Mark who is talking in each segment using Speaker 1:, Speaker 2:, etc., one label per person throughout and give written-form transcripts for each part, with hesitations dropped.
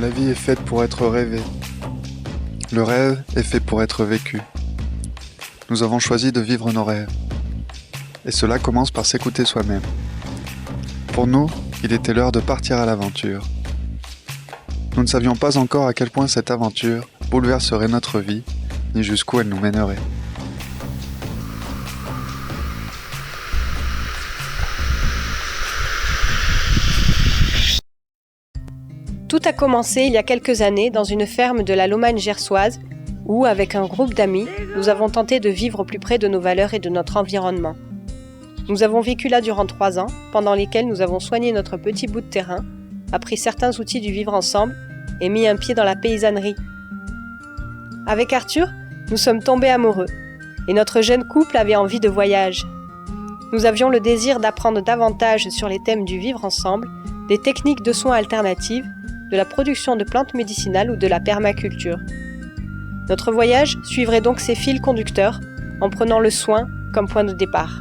Speaker 1: La vie est faite pour être rêvée. Le rêve est fait pour être vécu. Nous avons choisi de vivre nos rêves. Et cela commence par s'écouter soi-même. Pour nous, il était l'heure de partir à l'aventure. Nous ne savions pas encore à quel point cette aventure bouleverserait notre vie, ni jusqu'où elle nous mènerait.
Speaker 2: Tout a commencé il y a quelques années dans une ferme de la Lomagne gersoise où, avec un groupe d'amis, nous avons tenté de vivre au plus près de nos valeurs et de notre environnement. Nous avons vécu là durant 3 ans, pendant lesquels nous avons soigné notre petit bout de terrain, appris certains outils du vivre ensemble et mis un pied dans la paysannerie. Avec Arthur, nous sommes tombés amoureux et notre jeune couple avait envie de voyage. Nous avions le désir d'apprendre davantage sur les thèmes du vivre ensemble, des techniques de soins alternatives, de la production de plantes médicinales ou de la permaculture. Notre voyage suivrait donc ces fils conducteurs en prenant le soin comme point de départ.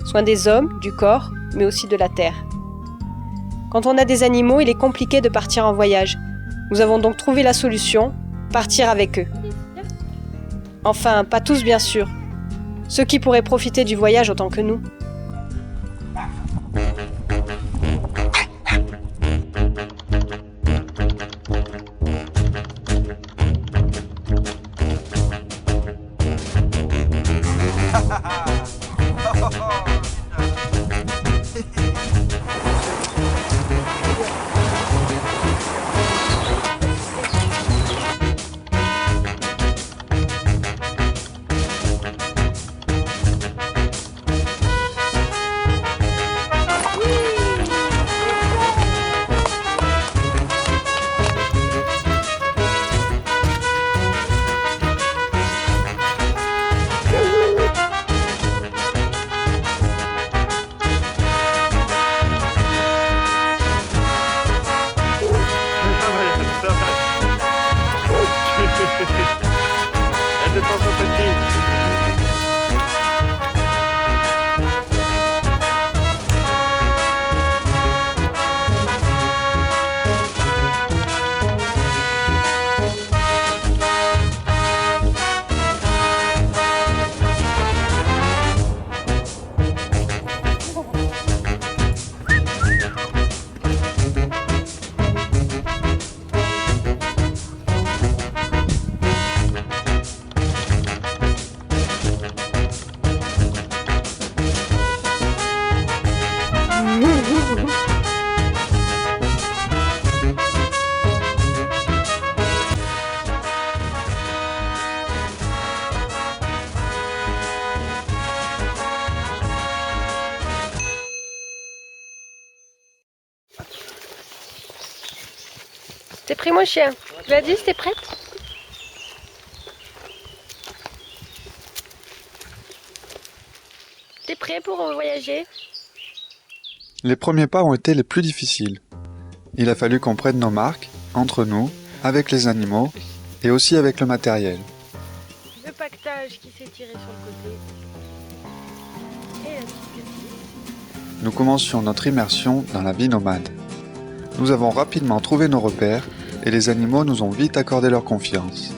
Speaker 2: Soin des hommes, du corps, mais aussi de la terre. Quand on a des animaux, il est compliqué de partir en voyage. Nous avons donc trouvé la solution, partir avec eux. Enfin, pas tous bien sûr. Ceux qui pourraient profiter du voyage autant que nous.
Speaker 3: Elle dépense au petit.
Speaker 2: T'es prêt mon chien? Gladys, t'es prête? T'es prêt pour voyager?
Speaker 1: Les premiers pas ont été les plus difficiles. Il a fallu qu'on prenne nos marques, entre nous, avec les animaux, et aussi avec le matériel.
Speaker 2: Le pactage qui s'est tiré sur le côté. Et la petite castille.
Speaker 1: Nous commencions notre immersion dans la vie nomade. Nous avons rapidement trouvé nos repères et les animaux nous ont vite accordé leur confiance.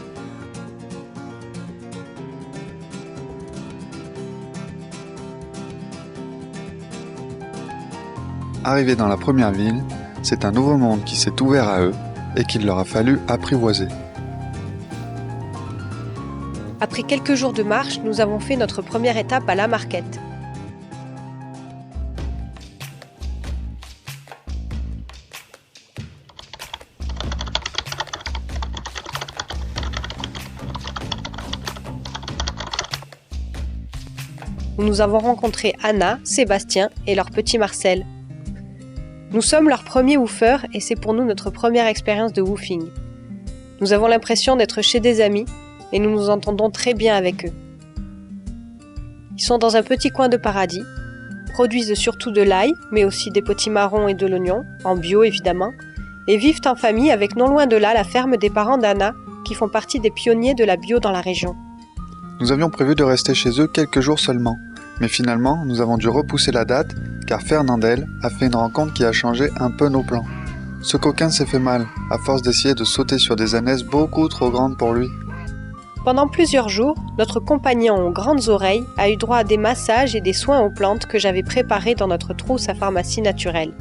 Speaker 1: Arrivés dans la première ville, c'est un nouveau monde qui s'est ouvert à eux et qu'il leur a fallu apprivoiser.
Speaker 2: Après quelques jours de marche, nous avons fait notre première étape à la Marquette. Où nous avons rencontré Anna, Sébastien et leur petit Marcel. Nous sommes leurs premiers woofers et c'est pour nous notre première expérience de woofing. Nous avons l'impression d'être chez des amis et nous nous entendons très bien avec eux. Ils sont dans un petit coin de paradis, produisent surtout de l'ail, mais aussi des potimarrons et de l'oignon, en bio évidemment, et vivent en famille avec non loin de là la ferme des parents d'Anna qui font partie des pionniers de la bio dans la région.
Speaker 1: Nous avions prévu de rester chez eux quelques jours seulement, mais finalement nous avons dû repousser la date car Fernandel a fait une rencontre qui a changé un peu nos plans. Ce coquin s'est fait mal, à force d'essayer de sauter sur des ânesses beaucoup trop grandes pour lui.
Speaker 2: Pendant plusieurs jours, notre compagnon aux grandes oreilles a eu droit à des massages et des soins aux plantes que j'avais préparés dans notre trousse à pharmacie naturelle.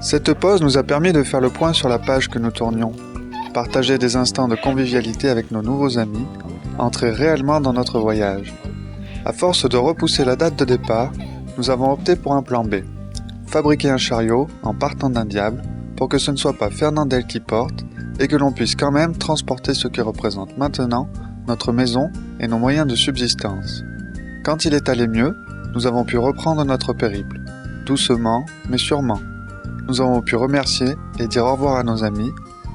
Speaker 1: Cette pause nous a permis de faire le point sur la page que nous tournions, partager des instants de convivialité avec nos nouveaux amis, entrer réellement dans notre voyage. À force de repousser la date de départ, nous avons opté pour un plan B. Fabriquer un chariot en partant d'un diable pour que ce ne soit pas Fernandel qui porte et que l'on puisse quand même transporter ce qui représente maintenant notre maison et nos moyens de subsistance. Quand il est allé mieux, nous avons pu reprendre notre périple, doucement mais sûrement. Nous avons pu remercier et dire au revoir à nos amis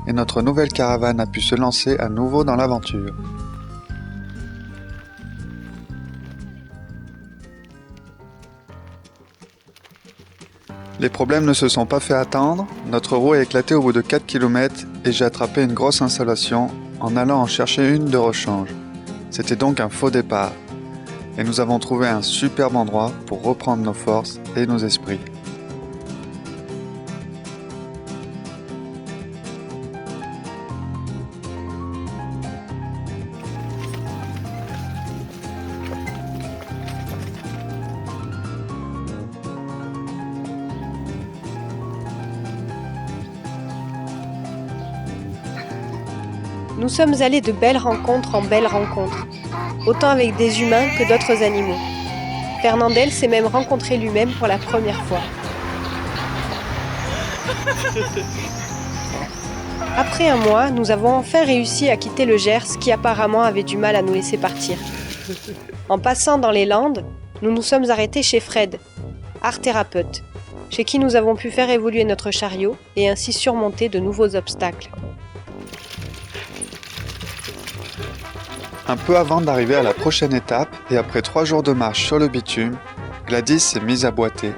Speaker 1: et notre nouvelle caravane a pu se lancer à nouveau dans l'aventure. Les problèmes ne se sont pas fait attendre, notre roue a éclaté au bout de 4 km et j'ai attrapé une grosse installation en allant en chercher une de rechange. C'était donc un faux départ. Et nous avons trouvé un superbe endroit pour reprendre nos forces et nos esprits.
Speaker 2: Nous sommes allés de belles rencontres en belles rencontres, autant avec des humains que d'autres animaux. Fernandel s'est même rencontré lui-même pour la première fois. Après un mois, nous avons enfin réussi à quitter le Gers qui apparemment avait du mal à nous laisser partir. En passant dans les Landes, nous nous sommes arrêtés chez Fred, art thérapeute, chez qui nous avons pu faire évoluer notre chariot et ainsi surmonter de nouveaux obstacles.
Speaker 1: Un peu avant d'arriver à la prochaine étape et après 3 jours de marche sur le bitume, Gladys s'est mise à boiter.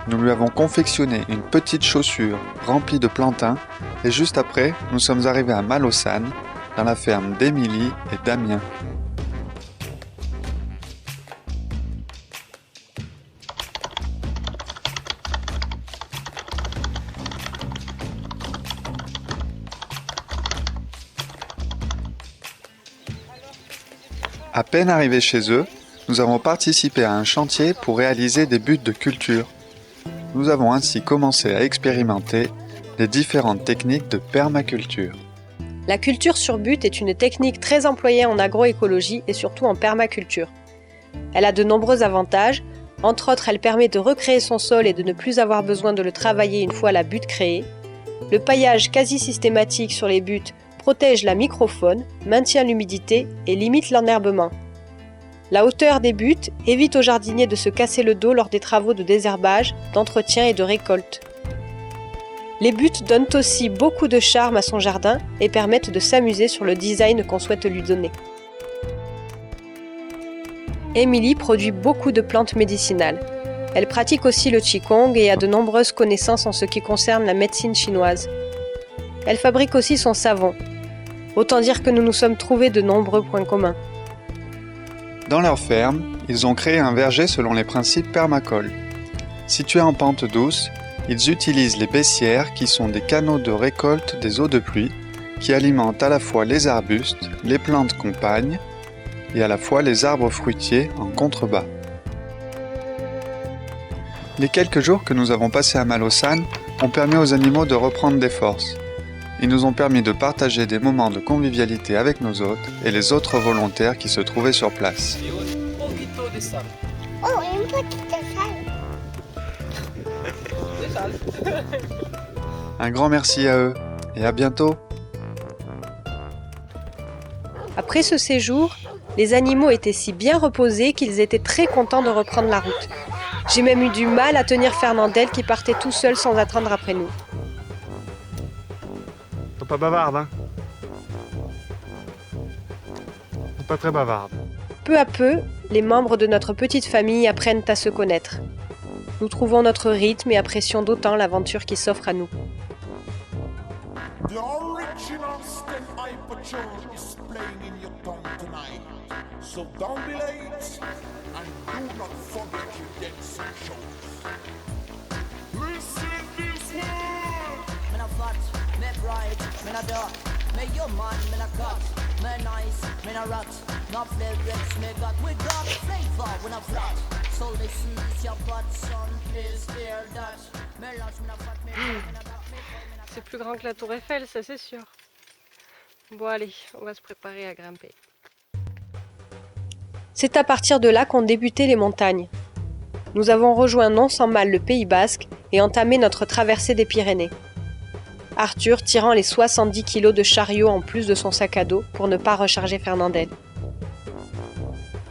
Speaker 1: Nous lui avons confectionné une petite chaussure remplie de plantains et juste après, nous sommes arrivés à Malaussane, dans la ferme d'Émilie et Damien. À peine arrivés chez eux, nous avons participé à un chantier pour réaliser des buts de culture. Nous avons ainsi commencé à expérimenter les différentes techniques de permaculture.
Speaker 2: La culture sur but est une technique très employée en agroécologie et surtout en permaculture. Elle a de nombreux avantages, entre autres elle permet de recréer son sol et de ne plus avoir besoin de le travailler une fois la butte créée. Le paillage quasi systématique sur les buttes protège la microfaune, maintient l'humidité et limite l'enherbement. La hauteur des buttes évite aux jardiniers de se casser le dos lors des travaux de désherbage, d'entretien et de récolte. Les buttes donnent aussi beaucoup de charme à son jardin et permettent de s'amuser sur le design qu'on souhaite lui donner. Émilie produit beaucoup de plantes médicinales. Elle pratique aussi le Qigong et a de nombreuses connaissances en ce qui concerne la médecine chinoise. Elle fabrique aussi son savon. Autant dire que nous nous sommes trouvés de nombreux points communs.
Speaker 1: Dans leur ferme, ils ont créé un verger selon les principes permacoles. Situés en pente douce, ils utilisent les baissières qui sont des canaux de récolte des eaux de pluie qui alimentent à la fois les arbustes, les plantes compagnes et à la fois les arbres fruitiers en contrebas. Les quelques jours que nous avons passés à Malaussane ont permis aux animaux de reprendre des forces. Ils nous ont permis de partager des moments de convivialité avec nos hôtes et les autres volontaires qui se trouvaient sur place.
Speaker 4: Oh, une petite salle.
Speaker 1: Un grand merci à eux et à bientôt.
Speaker 2: Après ce séjour, les animaux étaient si bien reposés qu'ils étaient très contents de reprendre la route. J'ai même eu du mal à tenir Fernandel qui partait tout seul sans attendre après nous.
Speaker 3: T'es pas bavarde, hein? T'es pas très bavarde.
Speaker 2: Peu à peu, les membres de notre petite famille apprennent à se connaître. Nous trouvons notre rythme et apprécions d'autant l'aventure qui s'offre à nous.
Speaker 5: The original Sten Hyperture is playing in your tongue tonight. So don't be late and do not forget your dancing shows. Listen this one!
Speaker 6: Me na fat, me bright, me na dark, me human, me na cut, me nice, me na rat, no lyrics me got, we got flavor, we na flat. So listen, it's your butt, son, please hear that. Me large, me na fat, me na dark, me
Speaker 2: C'est plus grand que la tour Eiffel, ça c'est sûr. Bon allez, on va se préparer à grimper. C'est à partir de là qu'ont débuté les montagnes. Nous avons rejoint non sans mal le Pays Basque et entamé notre traversée des Pyrénées. Arthur tirant les 70 kilos de chariot en plus de son sac à dos pour ne pas recharger Fernandel.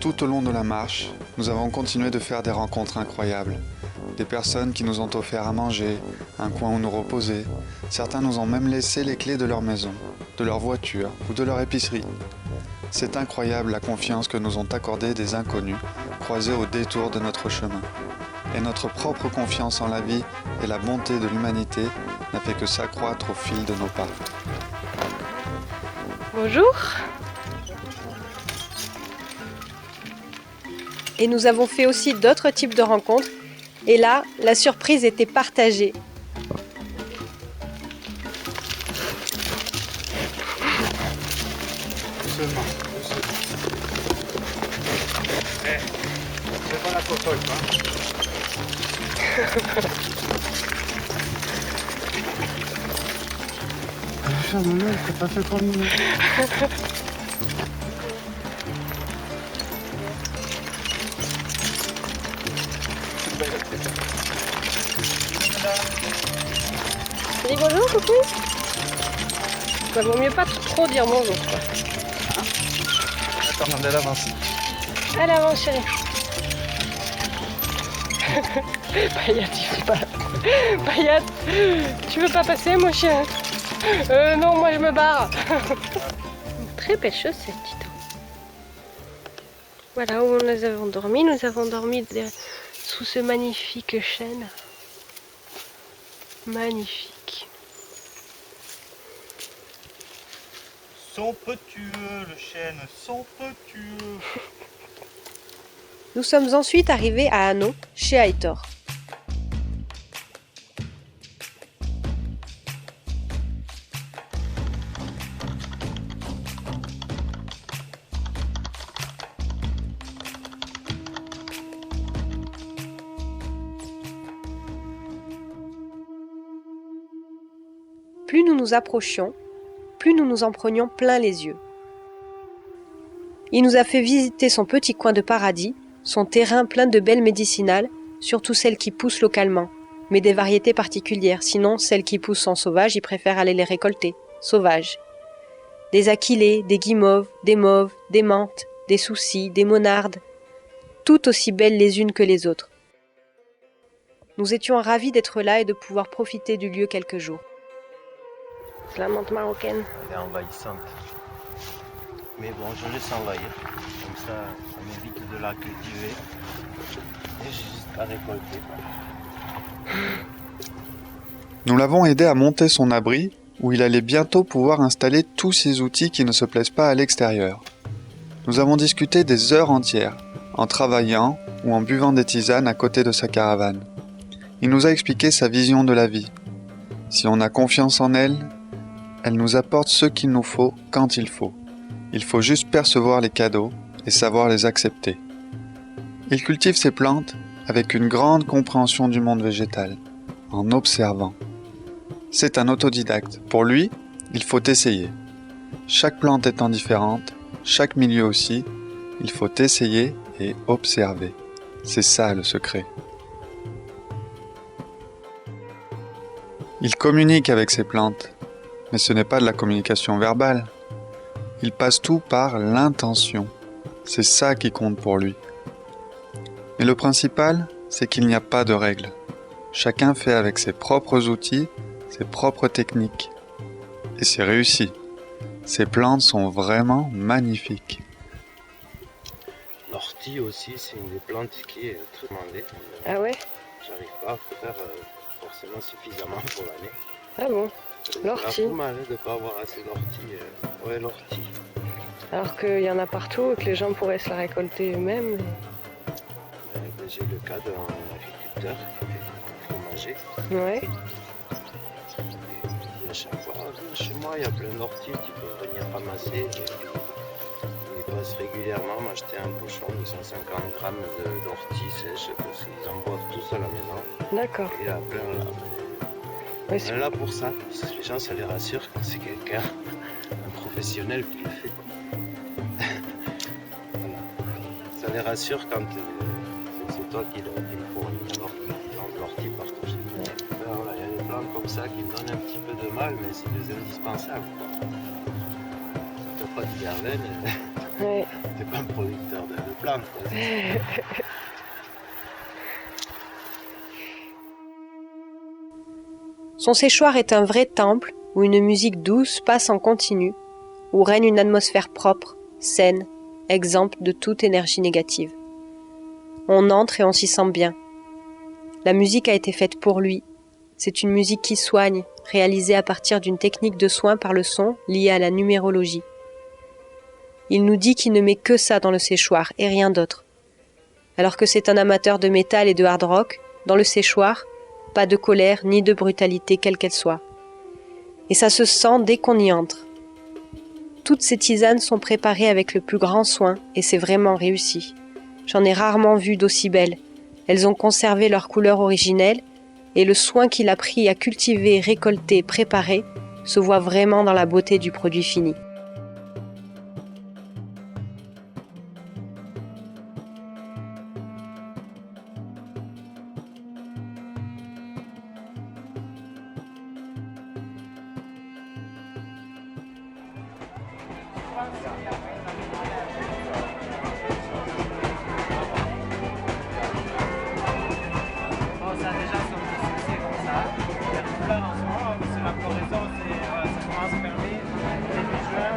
Speaker 1: Tout au long de la marche, nous avons continué de faire des rencontres incroyables. Des personnes qui nous ont offert à manger, un coin où nous reposer. Certains nous ont même laissé les clés de leur maison, de leur voiture ou de leur épicerie. C'est incroyable la confiance que nous ont accordée des inconnus croisés au détour de notre chemin. Et notre propre confiance en la vie et la bonté de l'humanité n'a fait que s'accroître au fil de nos pas.
Speaker 2: Bonjour. Et nous avons fait aussi d'autres types de rencontres. Et là, la surprise était partagée.
Speaker 3: Doucement. C'est pas la cocotte, hein. Maman, t'as pas fait comme nous.
Speaker 2: Dis bonjour, coucou. Bah, vaut mieux pas trop dire bonjour, quoi.
Speaker 3: Attends, on est à l'avance.
Speaker 2: À l'avant, chérie. Payat, il fait pas. Payat, tu veux pas passer, mon chien? Non, moi je me barre. Très pêcheuse cette petite. Voilà où nous avons dormi. Nous avons dormi sous ce magnifique chêne. Magnifique.
Speaker 7: Somptueux, le chêne, somptueux.
Speaker 2: Nous sommes ensuite arrivés à Hanau, chez Aitor. Plus nous nous approchions, plus nous nous en prenions plein les yeux. Il nous a fait visiter son petit coin de paradis, son terrain plein de belles médicinales, surtout celles qui poussent localement, mais des variétés particulières, sinon celles qui poussent en sauvage, il préfère aller les récolter, sauvages. Des aquilées, des guimauves, des mauves, des menthes, des soucis, des monardes, toutes aussi belles les unes que les autres. Nous étions ravis d'être là et de pouvoir profiter du lieu quelques jours. C'est la menthe marocaine.
Speaker 7: Elle est envahissante. Mais bon, je laisse envahir. Comme ça, ça m'évite de la cultiver. Et j'ai juste à récolter.
Speaker 1: Nous l'avons aidé à monter son abri, où il allait bientôt pouvoir installer tous ses outils qui ne se plaisent pas à l'extérieur. Nous avons discuté des heures entières, en travaillant ou en buvant des tisanes à côté de sa caravane. Il nous a expliqué sa vision de la vie. Si on a confiance en elle, elle nous apporte ce qu'il nous faut quand il faut. Il faut juste percevoir les cadeaux et savoir les accepter. Il cultive ses plantes avec une grande compréhension du monde végétal, en observant. C'est un autodidacte. Pour lui, il faut essayer. Chaque plante étant différente, chaque milieu aussi, il faut essayer et observer. C'est ça le secret. Il communique avec ses plantes, mais ce n'est pas de la communication verbale. Il passe tout par l'intention. C'est ça qui compte pour lui. Mais le principal, c'est qu'il n'y a pas de règles. Chacun fait avec ses propres outils, ses propres techniques. Et c'est réussi. Ces plantes sont vraiment magnifiques.
Speaker 7: L'ortie aussi, c'est une des plantes qui est très demandée.
Speaker 2: Ah ouais?
Speaker 7: J'arrive pas à faire forcément suffisamment pour l'année.
Speaker 2: Ah bon? L'ortie.
Speaker 7: C'est un peu mal de ne pas avoir assez d'ortie. Ouais, l'ortie.
Speaker 2: Alors qu'il y en a partout et que les gens pourraient se la récolter eux-mêmes.
Speaker 7: J'ai le cas d'un agriculteur fromager.
Speaker 2: Ouais.
Speaker 7: Et à chaque fois, chez moi, il y a plein d'orties, tu peux venir ramasser. Ils passent régulièrement m'acheter un pochon de 150 grammes d'ortie sèche parce qu'ils en boivent tous à la maison.
Speaker 2: D'accord.
Speaker 7: Et il y a plein là.
Speaker 2: Ouais,
Speaker 7: On est là pour ça, parce que les gens, ça les rassure quand c'est quelqu'un, un professionnel qui le fait. Voilà. Ça les rassure quand c'est toi qui le fournis, alors qu'ils vendent l'ortie partout. Ben voilà, il y a des plantes comme ça qui me donnent un petit peu de mal, mais c'est des indispensables. Si tu n'as pas de verveine,
Speaker 2: Ouais.
Speaker 7: t'es pas un producteur de plantes. Quoi.
Speaker 2: Son séchoir est un vrai temple où une musique douce passe en continu, où règne une atmosphère propre, saine, exempte de toute énergie négative. On entre et on s'y sent bien. La musique a été faite pour lui. C'est une musique qui soigne, réalisée à partir d'une technique de soin par le son liée à la numérologie. Il nous dit qu'il ne met que ça dans le séchoir et rien d'autre. Alors que c'est un amateur de métal et de hard rock, dans le séchoir, pas de colère ni de brutalité quelle qu'elle soit. Et ça se sent dès qu'on y entre. Toutes ces tisanes sont préparées avec le plus grand soin et c'est vraiment réussi. J'en ai rarement vu d'aussi belles. Elles ont conservé leur couleur originelle et le soin qu'il a pris à cultiver, récolter, préparer se voit vraiment dans la beauté du produit fini.
Speaker 3: Ça a déjà son petit succès comme ça. Il y a tout plein en ce moment, c'est la floraison, ça commence vers mai, début juin.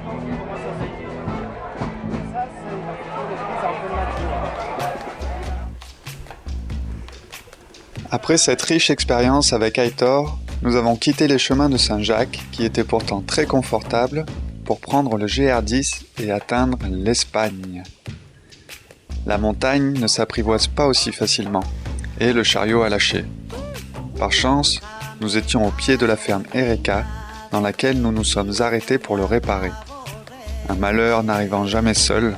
Speaker 3: On commence à sécher. Ça, c'est la photo de prise en pleine nature.
Speaker 1: Après cette riche expérience avec Aitor, nous avons quitté les chemins de Saint-Jacques, qui étaient pourtant très confortables, pour prendre le GR10 et atteindre l'Espagne. La montagne ne s'apprivoise pas aussi facilement, et le chariot a lâché. Par chance, nous étions au pied de la ferme Ereka, dans laquelle nous nous sommes arrêtés pour le réparer. Un malheur n'arrivant jamais seul,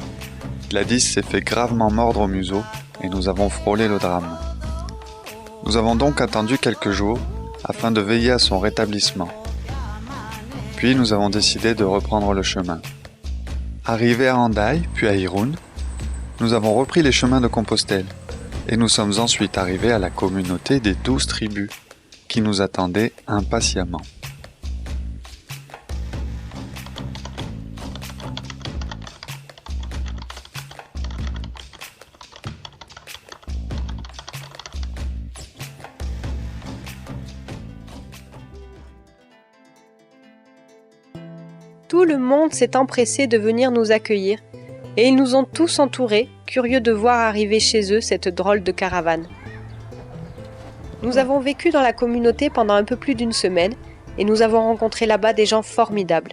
Speaker 1: Gladys s'est fait gravement mordre au museau, et nous avons frôlé le drame. Nous avons donc attendu quelques jours, afin de veiller à son rétablissement. Puis nous avons décidé de reprendre le chemin. Arrivés à Hendaye, puis à Irún, nous avons repris les chemins de Compostelle et nous sommes ensuite arrivés à la communauté des 12 tribus qui nous attendaient impatiemment.
Speaker 2: Tout le monde s'est empressé de venir nous accueillir et ils nous ont tous entourés, curieux de voir arriver chez eux cette drôle de caravane. Nous avons vécu dans la communauté pendant un peu plus d'une semaine et nous avons rencontré là-bas des gens formidables.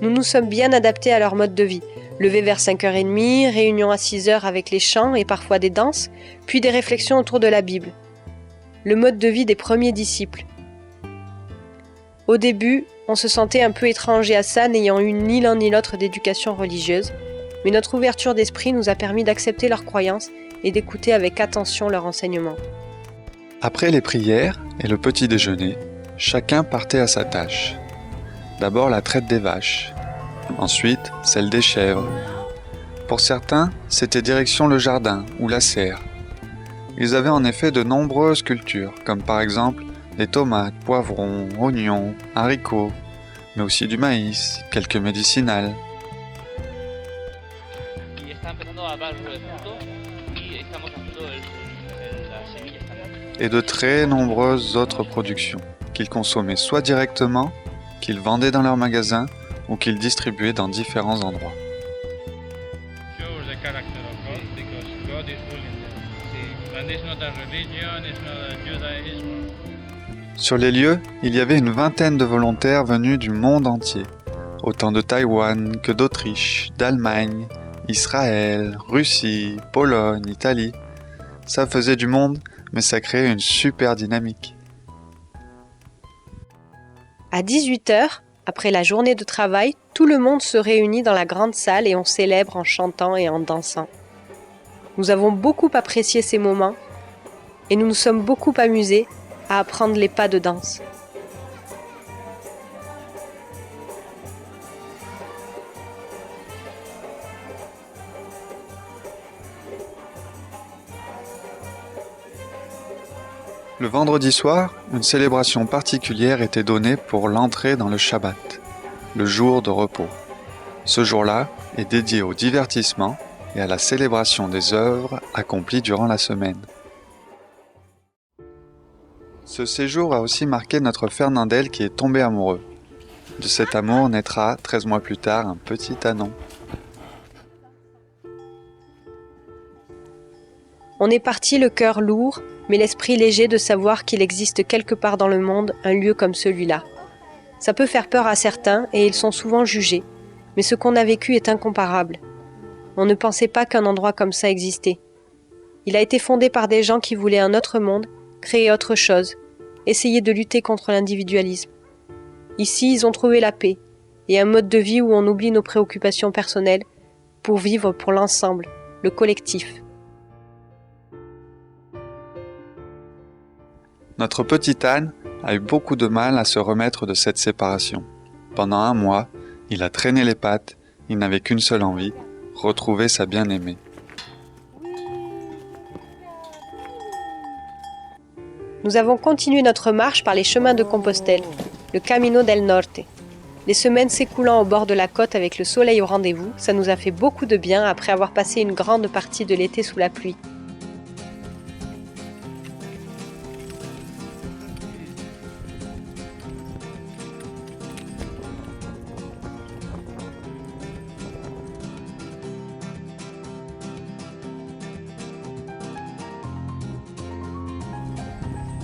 Speaker 2: Nous nous sommes bien adaptés à leur mode de vie. Lever vers 5h30, réunion à 6h avec les chants et parfois des danses, puis des réflexions autour de la Bible. Le mode de vie des premiers disciples. Au début, on se sentait un peu étranger à ça, n'ayant eu ni l'un ni l'autre d'éducation religieuse, mais notre ouverture d'esprit nous a permis d'accepter leurs croyances et d'écouter avec attention leurs enseignements.
Speaker 1: Après les prières et le petit déjeuner, chacun partait à sa tâche. D'abord la traite des vaches, ensuite celle des chèvres. Pour certains, c'était direction le jardin ou la serre. Ils avaient en effet de nombreuses cultures, comme par exemple des tomates, poivrons, oignons, haricots, mais aussi du maïs, quelques médicinales. Et de très nombreuses autres productions, qu'ils consommaient soit directement, qu'ils vendaient dans leurs magasins ou qu'ils distribuaient dans différents endroits.
Speaker 8: Shows the character of God because God is ruling them. See, and it's not a religion, it's not a Judaism.
Speaker 1: Sur les lieux, il y avait une vingtaine de volontaires venus du monde entier, autant de Taïwan que d'Autriche, d'Allemagne, Israël, Russie, Pologne, Italie. Ça faisait du monde, mais ça créait une super dynamique.
Speaker 2: À 18h, après la journée de travail, tout le monde se réunit dans la grande salle et on célèbre en chantant et en dansant. Nous avons beaucoup apprécié ces moments et nous nous sommes beaucoup amusés à apprendre les pas de danse.
Speaker 1: Le vendredi soir, une célébration particulière était donnée pour l'entrée dans le Shabbat, le jour de repos. Ce jour-là est dédié au divertissement et à la célébration des œuvres accomplies durant la semaine. Ce séjour a aussi marqué notre Fernandel qui est tombé amoureux. De cet amour naîtra, 13 mois plus tard, un petit anon.
Speaker 2: On est parti le cœur lourd, mais l'esprit léger de savoir qu'il existe quelque part dans le monde un lieu comme celui-là. Ça peut faire peur à certains et ils sont souvent jugés, mais ce qu'on a vécu est incomparable. On ne pensait pas qu'un endroit comme ça existait. Il a été fondé par des gens qui voulaient un autre monde, créer autre chose, essayer de lutter contre l'individualisme. Ici, ils ont trouvé la paix et un mode de vie où on oublie nos préoccupations personnelles pour vivre pour l'ensemble, le collectif.
Speaker 1: Notre petit âne a eu beaucoup de mal à se remettre de cette séparation. Pendant 1 mois, il a traîné les pattes, il n'avait qu'une seule envie, retrouver sa bien-aimée.
Speaker 2: Nous avons continué notre marche par les chemins de Compostelle, le Camino del Norte. Les semaines s'écoulant au bord de la côte avec le soleil au rendez-vous, ça nous a fait beaucoup de bien après avoir passé une grande partie de l'été sous la pluie.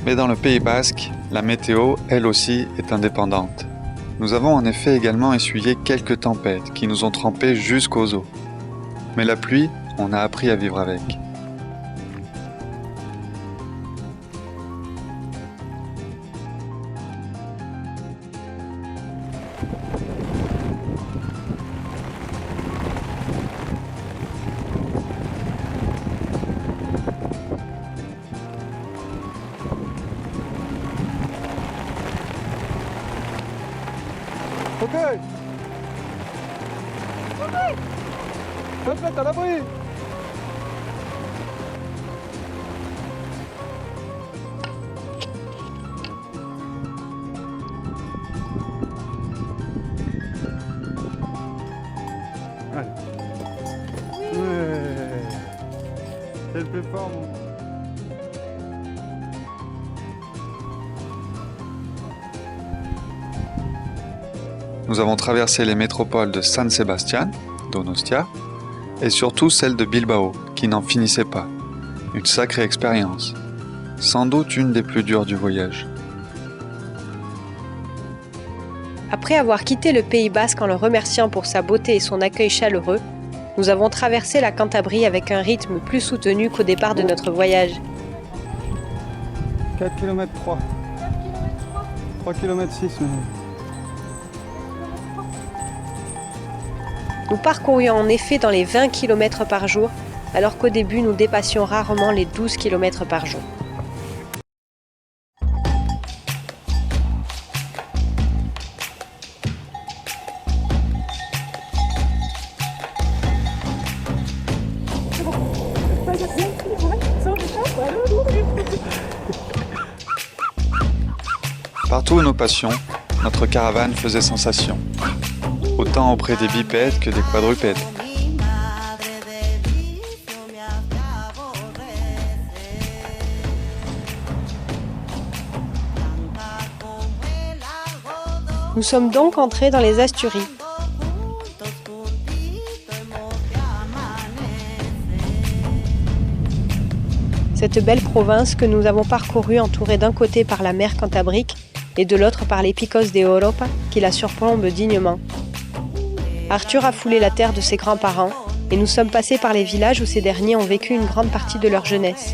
Speaker 1: Mais dans le Pays Basque, la météo, elle aussi, est indépendante. Nous avons en effet également essuyé quelques tempêtes qui nous ont trempés jusqu'aux os. Mais la pluie, on a appris à vivre avec.
Speaker 9: Ok. Faites à l'abri. Allez. Ouais. C'est le plus fort.
Speaker 1: Nous avons traversé les métropoles de San Sebastián, Donostia, et surtout celle de Bilbao, qui n'en finissait pas. Une sacrée expérience. Sans doute une des plus dures du voyage.
Speaker 2: Après avoir quitté le Pays Basque en le remerciant pour sa beauté et son accueil chaleureux, nous avons traversé la Cantabrie avec un rythme plus soutenu qu'au départ de notre voyage.
Speaker 9: 4 km 3. 3 km 6 maintenant.
Speaker 2: Nous parcourions en effet dans les 20 km par jour, alors qu'au début nous dépassions rarement les 12 km par jour.
Speaker 1: Partout où nous passions, notre caravane faisait sensation. Autant auprès des bipèdes que des quadrupèdes.
Speaker 2: Nous sommes donc entrés dans les Asturies. cette belle province que nous avons parcourue entourée d'un côté par la mer Cantabrique et de l'autre par les Picos de Europa qui la surplombent dignement. Arthur a foulé la terre de ses grands-parents et nous sommes passés par les villages où ces derniers ont vécu une grande partie de leur jeunesse.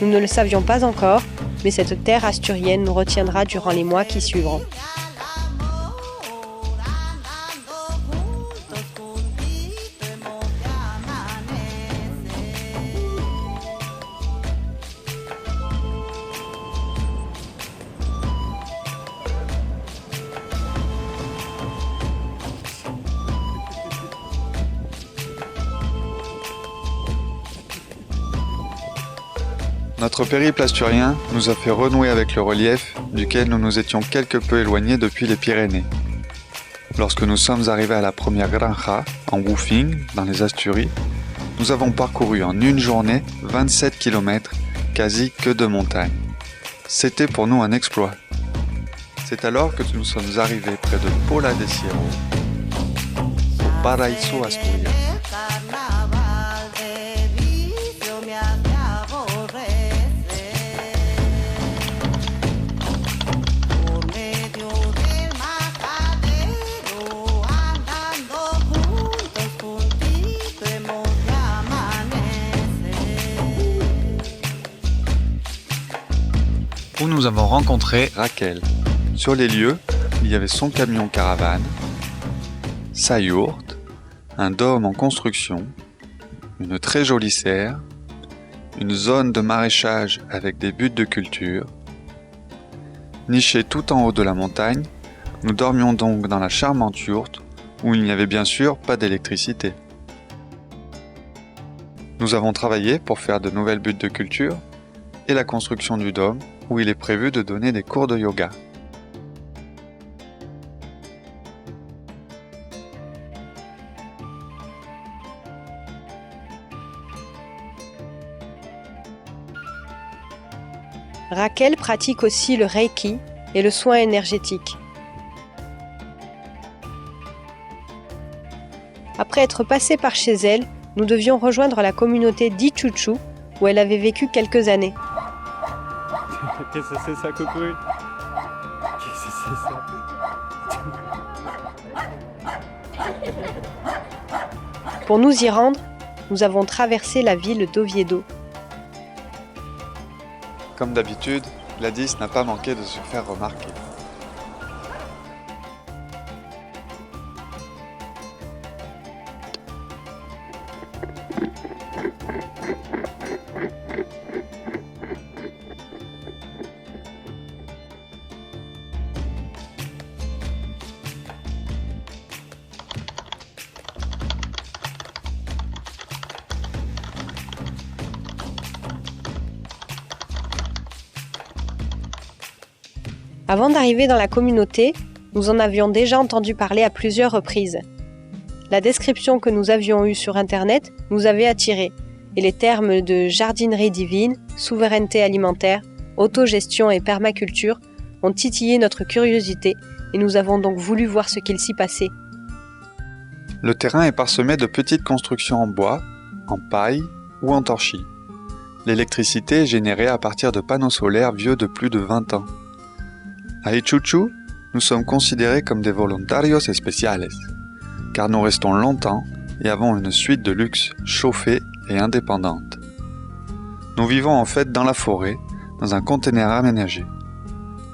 Speaker 2: Nous ne le savions pas encore, mais cette terre asturienne nous retiendra durant les mois qui suivront.
Speaker 1: Notre périple asturien nous a fait renouer avec le relief duquel nous nous étions quelque peu éloignés depuis les Pyrénées. Lorsque nous sommes arrivés à la première granja, en woofing, dans les Asturies, nous avons parcouru en une journée 27 km, quasi que de montagne. C'était pour nous un exploit. C'est alors que nous sommes arrivés près de Pola de Siero, au Paraíso Asturias. Où nous avons rencontré Raquel. Sur les lieux, il y avait son camion caravane, sa yourte, un dôme en construction, une très jolie serre, une zone de maraîchage avec des buts de culture. Nichés tout en haut de la montagne, nous dormions donc dans la charmante yourte où il n'y avait bien sûr pas d'électricité. Nous avons travaillé pour faire de nouvelles buttes de culture et la construction du dôme où il est prévu de donner des cours de yoga.
Speaker 2: Raquel pratique aussi le Reiki et le soin énergétique. Après être passé par chez elle, nous devions rejoindre la communauté d'Ichuchu où elle avait vécu quelques années.
Speaker 3: Qu'est-ce que c'est ça, Coucou? Qu'est-ce que c'est ça?
Speaker 2: Pour nous y rendre, nous avons traversé la ville d'Oviedo.
Speaker 1: Comme d'habitude, Gladys n'a pas manqué de se faire remarquer.
Speaker 2: Avant d'arriver dans la communauté, nous en avions déjà entendu parler à plusieurs reprises. La description que nous avions eue sur Internet nous avait attirés, et les termes de jardinerie divine, souveraineté alimentaire, autogestion et permaculture ont titillé notre curiosité et nous avons donc voulu voir ce qu'il s'y passait.
Speaker 1: Le terrain est parsemé de petites constructions en bois, en paille ou en torchis. L'électricité est générée à partir de panneaux solaires vieux de plus de 20 ans. À Ichuchu, nous sommes considérés comme des voluntarios especiales, car nous restons longtemps et avons une suite de luxe chauffée et indépendante. Nous vivons en fait dans la forêt, dans un conteneur aménagé.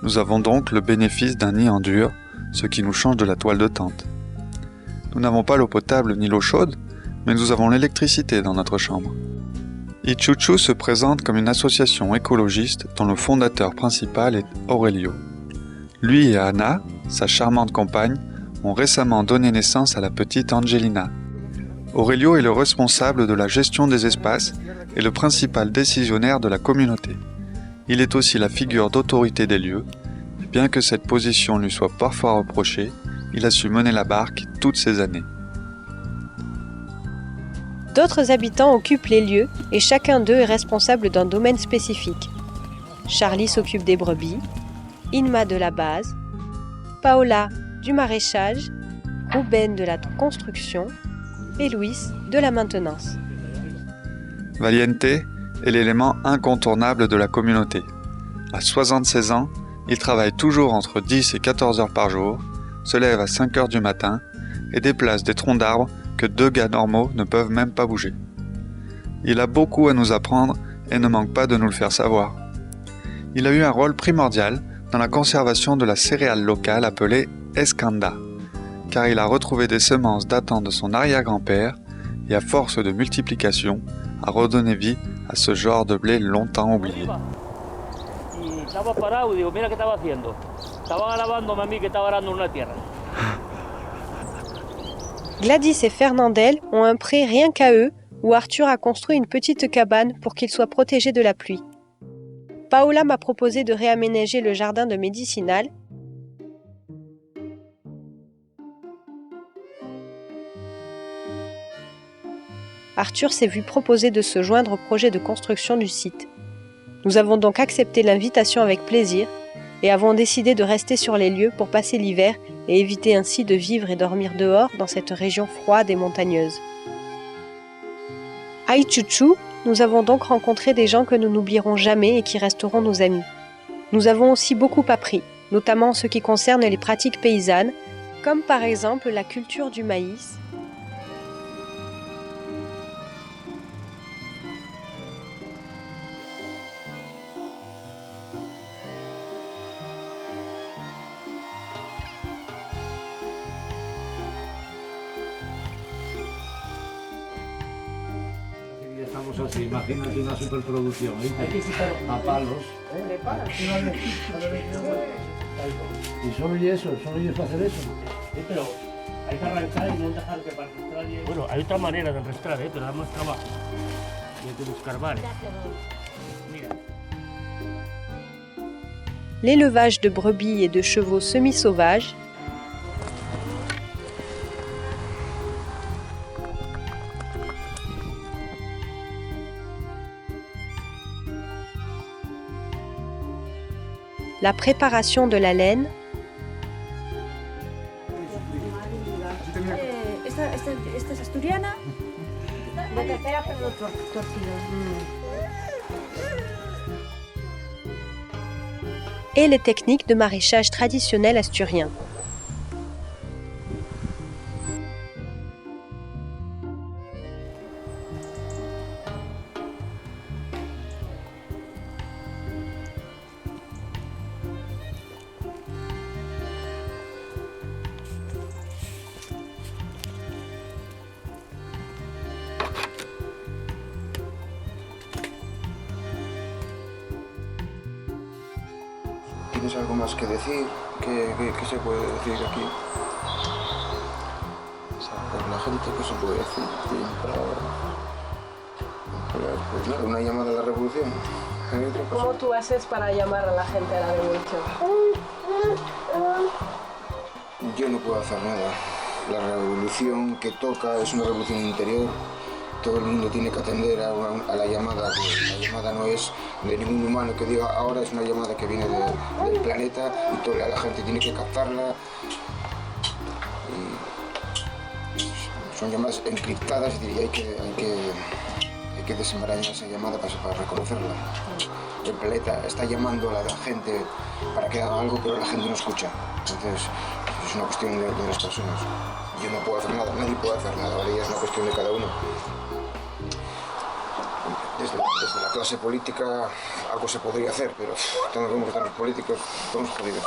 Speaker 1: Nous avons donc le bénéfice d'un nid en dur, ce qui nous change de la toile de tente. Nous n'avons pas l'eau potable ni l'eau chaude, mais nous avons l'électricité dans notre chambre. Ichuchu se présente comme une association écologiste dont le fondateur principal est Aurelio. Lui et Anna, sa charmante compagne, ont récemment donné naissance à la petite Angelina. Aurelio est le responsable de la gestion des espaces et le principal décisionnaire de la communauté. Il est aussi la figure d'autorité des lieux, et bien que cette position lui soit parfois reprochée, il a su mener la barque toutes ces années.
Speaker 2: D'autres habitants occupent les lieux et chacun d'eux est responsable d'un domaine spécifique. Charlie s'occupe des brebis, Inma de la base, Paola du maraîchage, Ruben de la construction et Luis de la maintenance.
Speaker 1: Valiente est l'élément incontournable de la communauté. À 76 ans, il travaille toujours entre 10 et 14 heures par jour, se lève à 5 heures du matin et déplace des troncs d'arbres que 2 gars normaux ne peuvent même pas bouger. Il a beaucoup à nous apprendre et ne manque pas de nous le faire savoir. Il a eu un rôle primordial dans la conservation de la céréale locale appelée Escanda, car il a retrouvé des semences datant de son arrière-grand-père et à force de multiplication, a redonné vie à ce genre de blé longtemps oublié.
Speaker 10: Estaba parado y digo, mira qué estaba haciendo. Estaba grabándome a mí que estaba arando una tierra.
Speaker 2: Gladys et Fernandel ont un pré rien qu'à eux où Arthur a construit une petite cabane pour qu'il soit protégé de la pluie. Paola m'a proposé de réaménager le jardin de Médicinal. Arthur s'est vu proposer de se joindre au projet de construction du site. Nous avons donc accepté l'invitation avec plaisir et avons décidé de rester sur les lieux pour passer l'hiver et éviter ainsi de vivre et dormir dehors dans cette région froide et montagneuse. À Ichuchu, nous avons donc rencontré des gens que nous n'oublierons jamais et qui resteront nos amis. Nous avons aussi beaucoup appris, notamment en ce qui concerne les pratiques paysannes, comme par exemple la culture du maïs,
Speaker 11: Estamos así, imagínate una superproducción, a palos. Y solo y eso, solo y es para hacer eso.
Speaker 10: Sí, pero hay que arrancar y no dejar que para arrastrar llegue. Bueno, hay otra manera de arrastrar, pero da más trabajo. Y hay que buscar bares. Mira.
Speaker 2: l'élevage de brebis et de chevaux semi-sauvages, la préparation de la laine,
Speaker 12: Esta es asturiana. La tercera, pero torcido.
Speaker 2: et les techniques de maraîchage traditionnel asturien.
Speaker 13: ¿Tienes algo más que decir? ¿Qué se puede decir aquí? Por la gente, ¿qué se puede decir? Pues nada, una llamada a la revolución.
Speaker 2: ¿Cómo tú haces para llamar a la gente a la revolución?
Speaker 13: Yo no puedo hacer nada. La revolución que toca es una revolución interior. Todo el mundo tiene que atender a la llamada. La llamada no es de ningún humano que diga ahora, es una llamada que viene del planeta y toda la gente tiene que captarla. Y son llamadas encriptadas y hay que desenmarañar esa llamada para reconocerla. El planeta está llamando a la gente para que haga algo, pero la gente no escucha. Entonces es una cuestión de las personas. Yo no puedo hacer nada, nadie puede hacer nada, ¿vale? Ya es una cuestión de cada uno. Desde la clase política algo se podría hacer, pero todos vemos que están los políticos, estamos jodidos.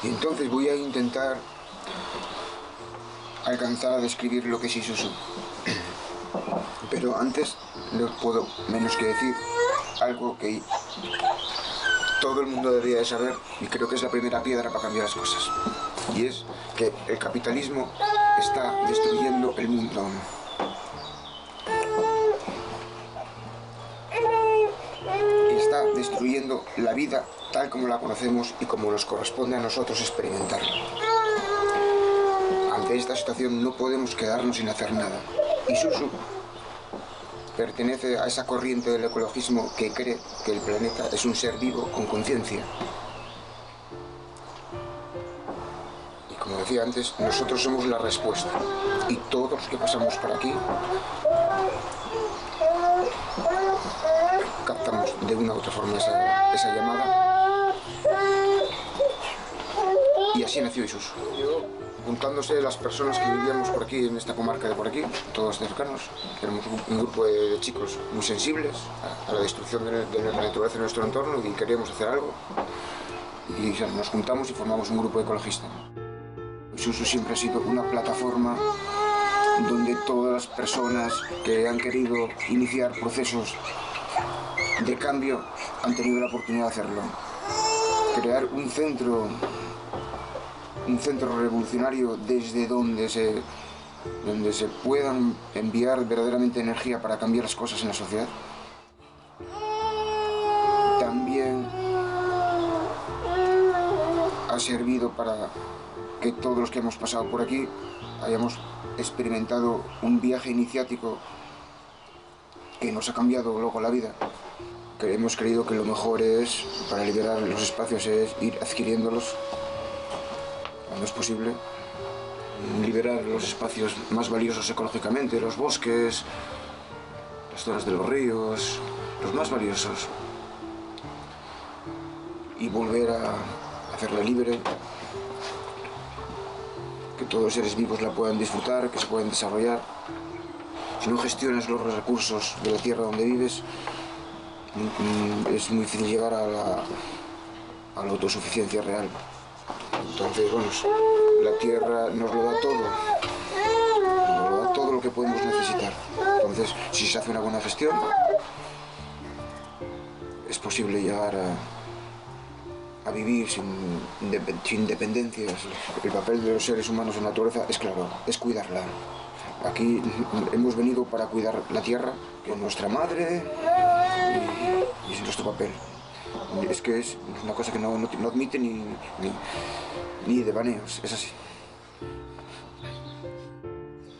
Speaker 13: Y entonces voy a intentar alcanzar a describir lo que es Isuzu. Pero antes no puedo menos que decir algo que todo el mundo debería de saber y creo que es la primera piedra para cambiar las cosas. Y es que el capitalismo está destruyendo el mundo. Está destruyendo la vida tal como la conocemos y como nos corresponde a nosotros experimentarla. Ante esta situación no podemos quedarnos sin hacer nada. Isuzu pertenece a esa corriente del ecologismo que cree que el planeta es un ser vivo con conciencia. Y como decía antes, nosotros somos la respuesta. Y todos los que pasamos por aquí de una u otra forma esa llamada. Y así nació Isuzu. Juntándose las personas que vivíamos por aquí, en esta comarca de por aquí, todos cercanos, éramos un grupo de chicos muy sensibles a la destrucción de la naturaleza de nuestro entorno y queríamos hacer algo. Y nos juntamos y formamos un grupo ecologista. Isuzu siempre ha sido una plataforma donde todas las personas que han querido iniciar procesos de cambio han tenido la oportunidad de hacerlo. Crear un centro revolucionario desde donde se puedan enviar verdaderamente energía para cambiar las cosas en la sociedad. También ha servido para que todos los que hemos pasado por aquí hayamos experimentado un viaje iniciático que nos ha cambiado luego la vida. Que hemos creído que lo mejor es, para liberar los espacios, es ir adquiriéndolos cuando es posible. Liberar los espacios más valiosos ecológicamente, los bosques, las zonas de los ríos, los más valiosos. Y volver a hacerla libre, que todos los seres vivos la puedan disfrutar, que se puedan desarrollar. Si no gestionas los recursos de la tierra donde vives, es muy difícil llegar a la autosuficiencia real. Entonces, bueno, la tierra nos lo da todo lo que podemos necesitar. Entonces, si se hace una buena gestión, es posible llegar a vivir sin dependencias. El papel de los seres humanos en la naturaleza es claro, es cuidarla. Aquí hemos venido para cuidar la tierra, que es nuestra madre, y es nuestro papel. Es que es una cosa que no admite ni devaneos, es así.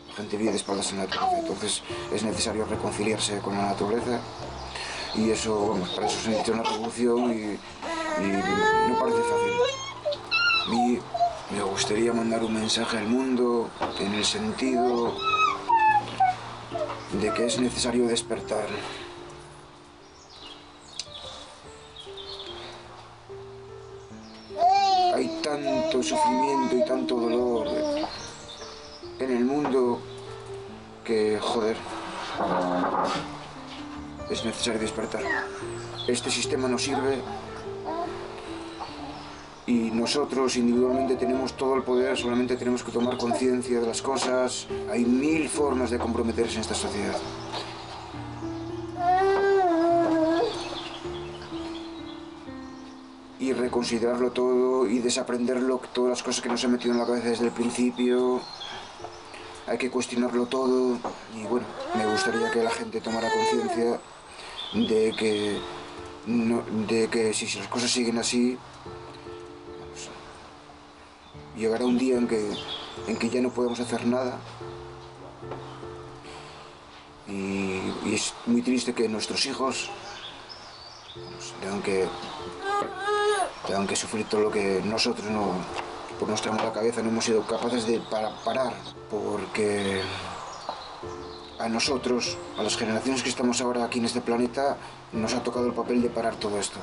Speaker 13: La gente vive de espaldas en la naturaleza, entonces es necesario reconciliarse con la naturaleza, y eso, bueno, para eso se necesita una revolución y no parece fácil. A mí me gustaría mandar un mensaje al mundo en el sentido de que es necesario despertar. Hay tanto sufrimiento y tanto dolor en el mundo que, joder, es necesario despertar. Este sistema no sirve y nosotros individualmente tenemos todo el poder, solamente tenemos que tomar conciencia de las cosas. Hay 1000 formas de comprometerse en esta sociedad. Y reconsiderarlo todo y desaprenderlo, todas las cosas que nos han metido en la cabeza desde el principio. Hay que cuestionarlo todo y bueno, me gustaría que la gente tomara conciencia de que si las cosas siguen así, pues, llegará un día en que ya no podemos hacer nada. Y es muy triste que nuestros hijos pues, tengan que sufrir todo lo que nosotros por nuestra mala cabeza no hemos sido capaces de parar, porque a nosotros, a las generaciones que estamos ahora aquí en este planeta, nos ha tocado el papel de parar todo esto.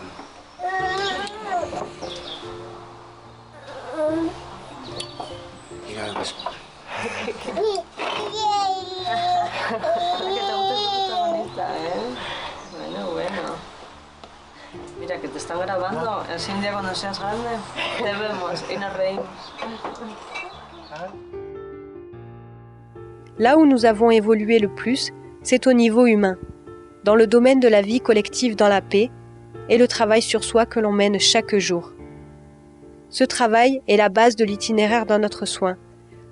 Speaker 13: Y nada más.
Speaker 4: Que te gusta ser protagonista, ¿eh? Bueno. Mira, que te están grabando. Así un día cuando seas grande, te vemos y nos reímos.
Speaker 2: Là où nous avons évolué le plus, c'est au niveau humain, dans le domaine de la vie collective dans la paix et le travail sur soi que l'on mène chaque jour. Ce travail est la base de l'itinéraire dans notre soin.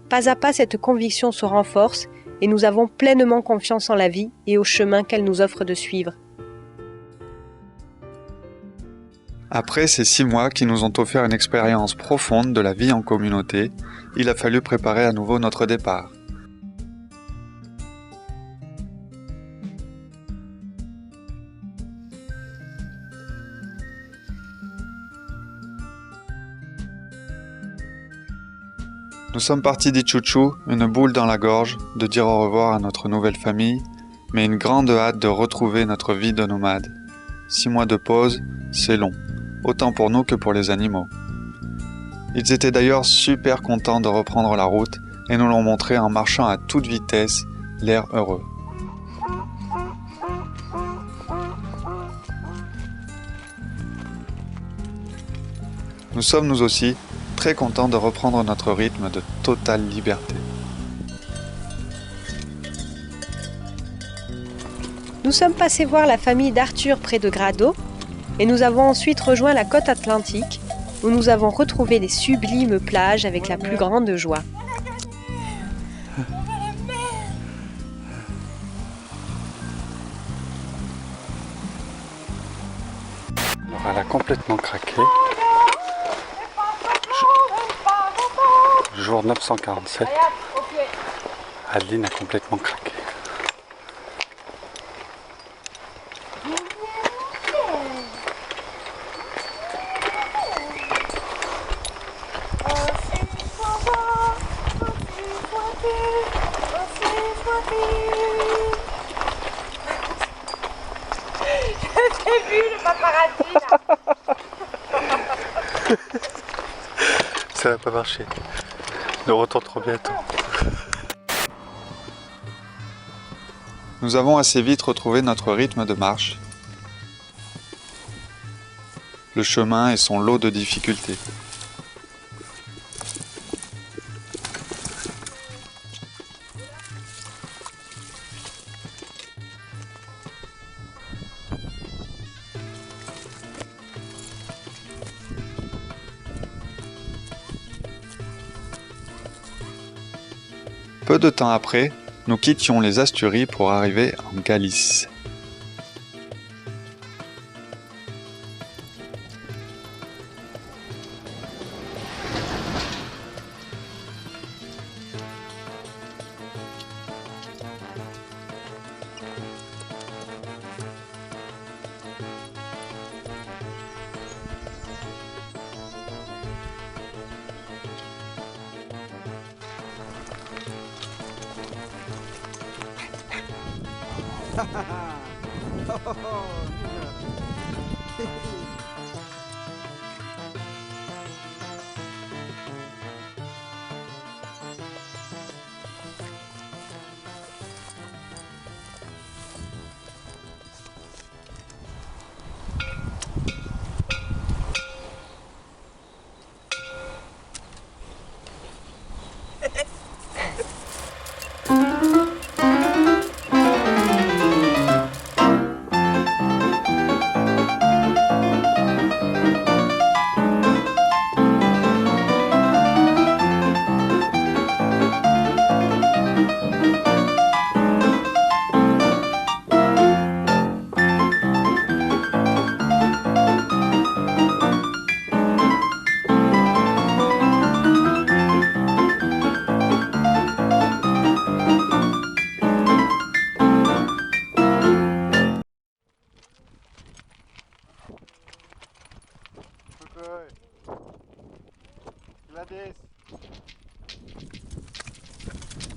Speaker 2: Pas à pas, cette conviction se renforce et nous avons pleinement confiance en la vie et au chemin qu'elle nous offre de suivre.
Speaker 1: Après ces 6 mois qui nous ont offert une expérience profonde de la vie en communauté, il a fallu préparer à nouveau notre départ. Nous sommes partis d'Ichuchu, une boule dans la gorge, de dire au revoir à notre nouvelle famille, mais une grande hâte de retrouver notre vie de nomade. 6 mois de pause, c'est long, autant pour nous que pour les animaux. Ils étaient d'ailleurs super contents de reprendre la route et nous l'ont montré en marchant à toute vitesse, l'air heureux. Nous sommes nous aussi très contents de reprendre notre rythme de totale liberté.
Speaker 2: Nous sommes passés voir la famille d'Arthur près de Grado et nous avons ensuite rejoint la côte atlantique où nous avons retrouvé les sublimes plages avec la plus grande joie.
Speaker 1: Alors elle a complètement craqué. Jour 947. Adeline a complètement craqué.
Speaker 12: J'ai vu le paparazzi là.
Speaker 1: Ça va pas marcher. Nous retournerons bientôt. Nous avons assez vite retrouvé notre rythme de marche. Le chemin et son lot de difficultés. Peu de temps après, nous quittions les Asturies pour arriver en Galice.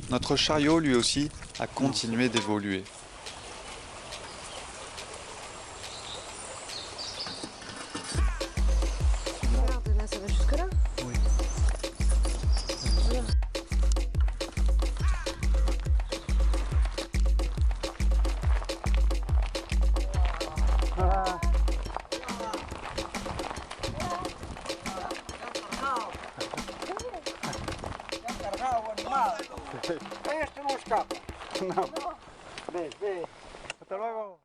Speaker 1: Notre chariot, lui aussi, a continué d'évoluer.
Speaker 4: Regarde, là, ça va jusque là.
Speaker 1: Oui.
Speaker 3: Este não escapa. Não. Vê, vê. Até logo.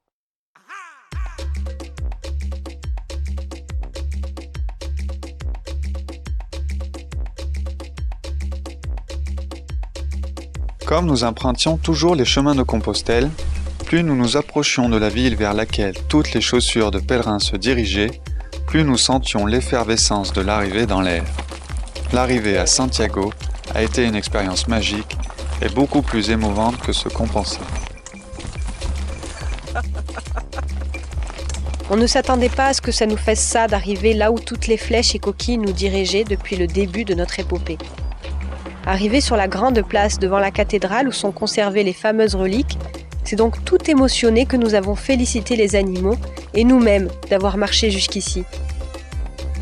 Speaker 1: Comme nous empruntions toujours les chemins de Compostelle, plus nous nous approchions de la ville vers laquelle toutes les chaussures de pèlerins se dirigeaient, plus nous sentions l'effervescence de l'arrivée dans l'air. L'arrivée à Santiago a été une expérience magique et beaucoup plus émouvante que ce qu'on pensait.
Speaker 2: On ne s'attendait pas à ce que ça nous fasse ça d'arriver là où toutes les flèches et coquilles nous dirigeaient depuis le début de notre épopée. Arriver sur la grande place devant la cathédrale où sont conservées les fameuses reliques, C'est donc tout émotionné que nous avons félicité les animaux et nous-mêmes d'avoir marché jusqu'ici.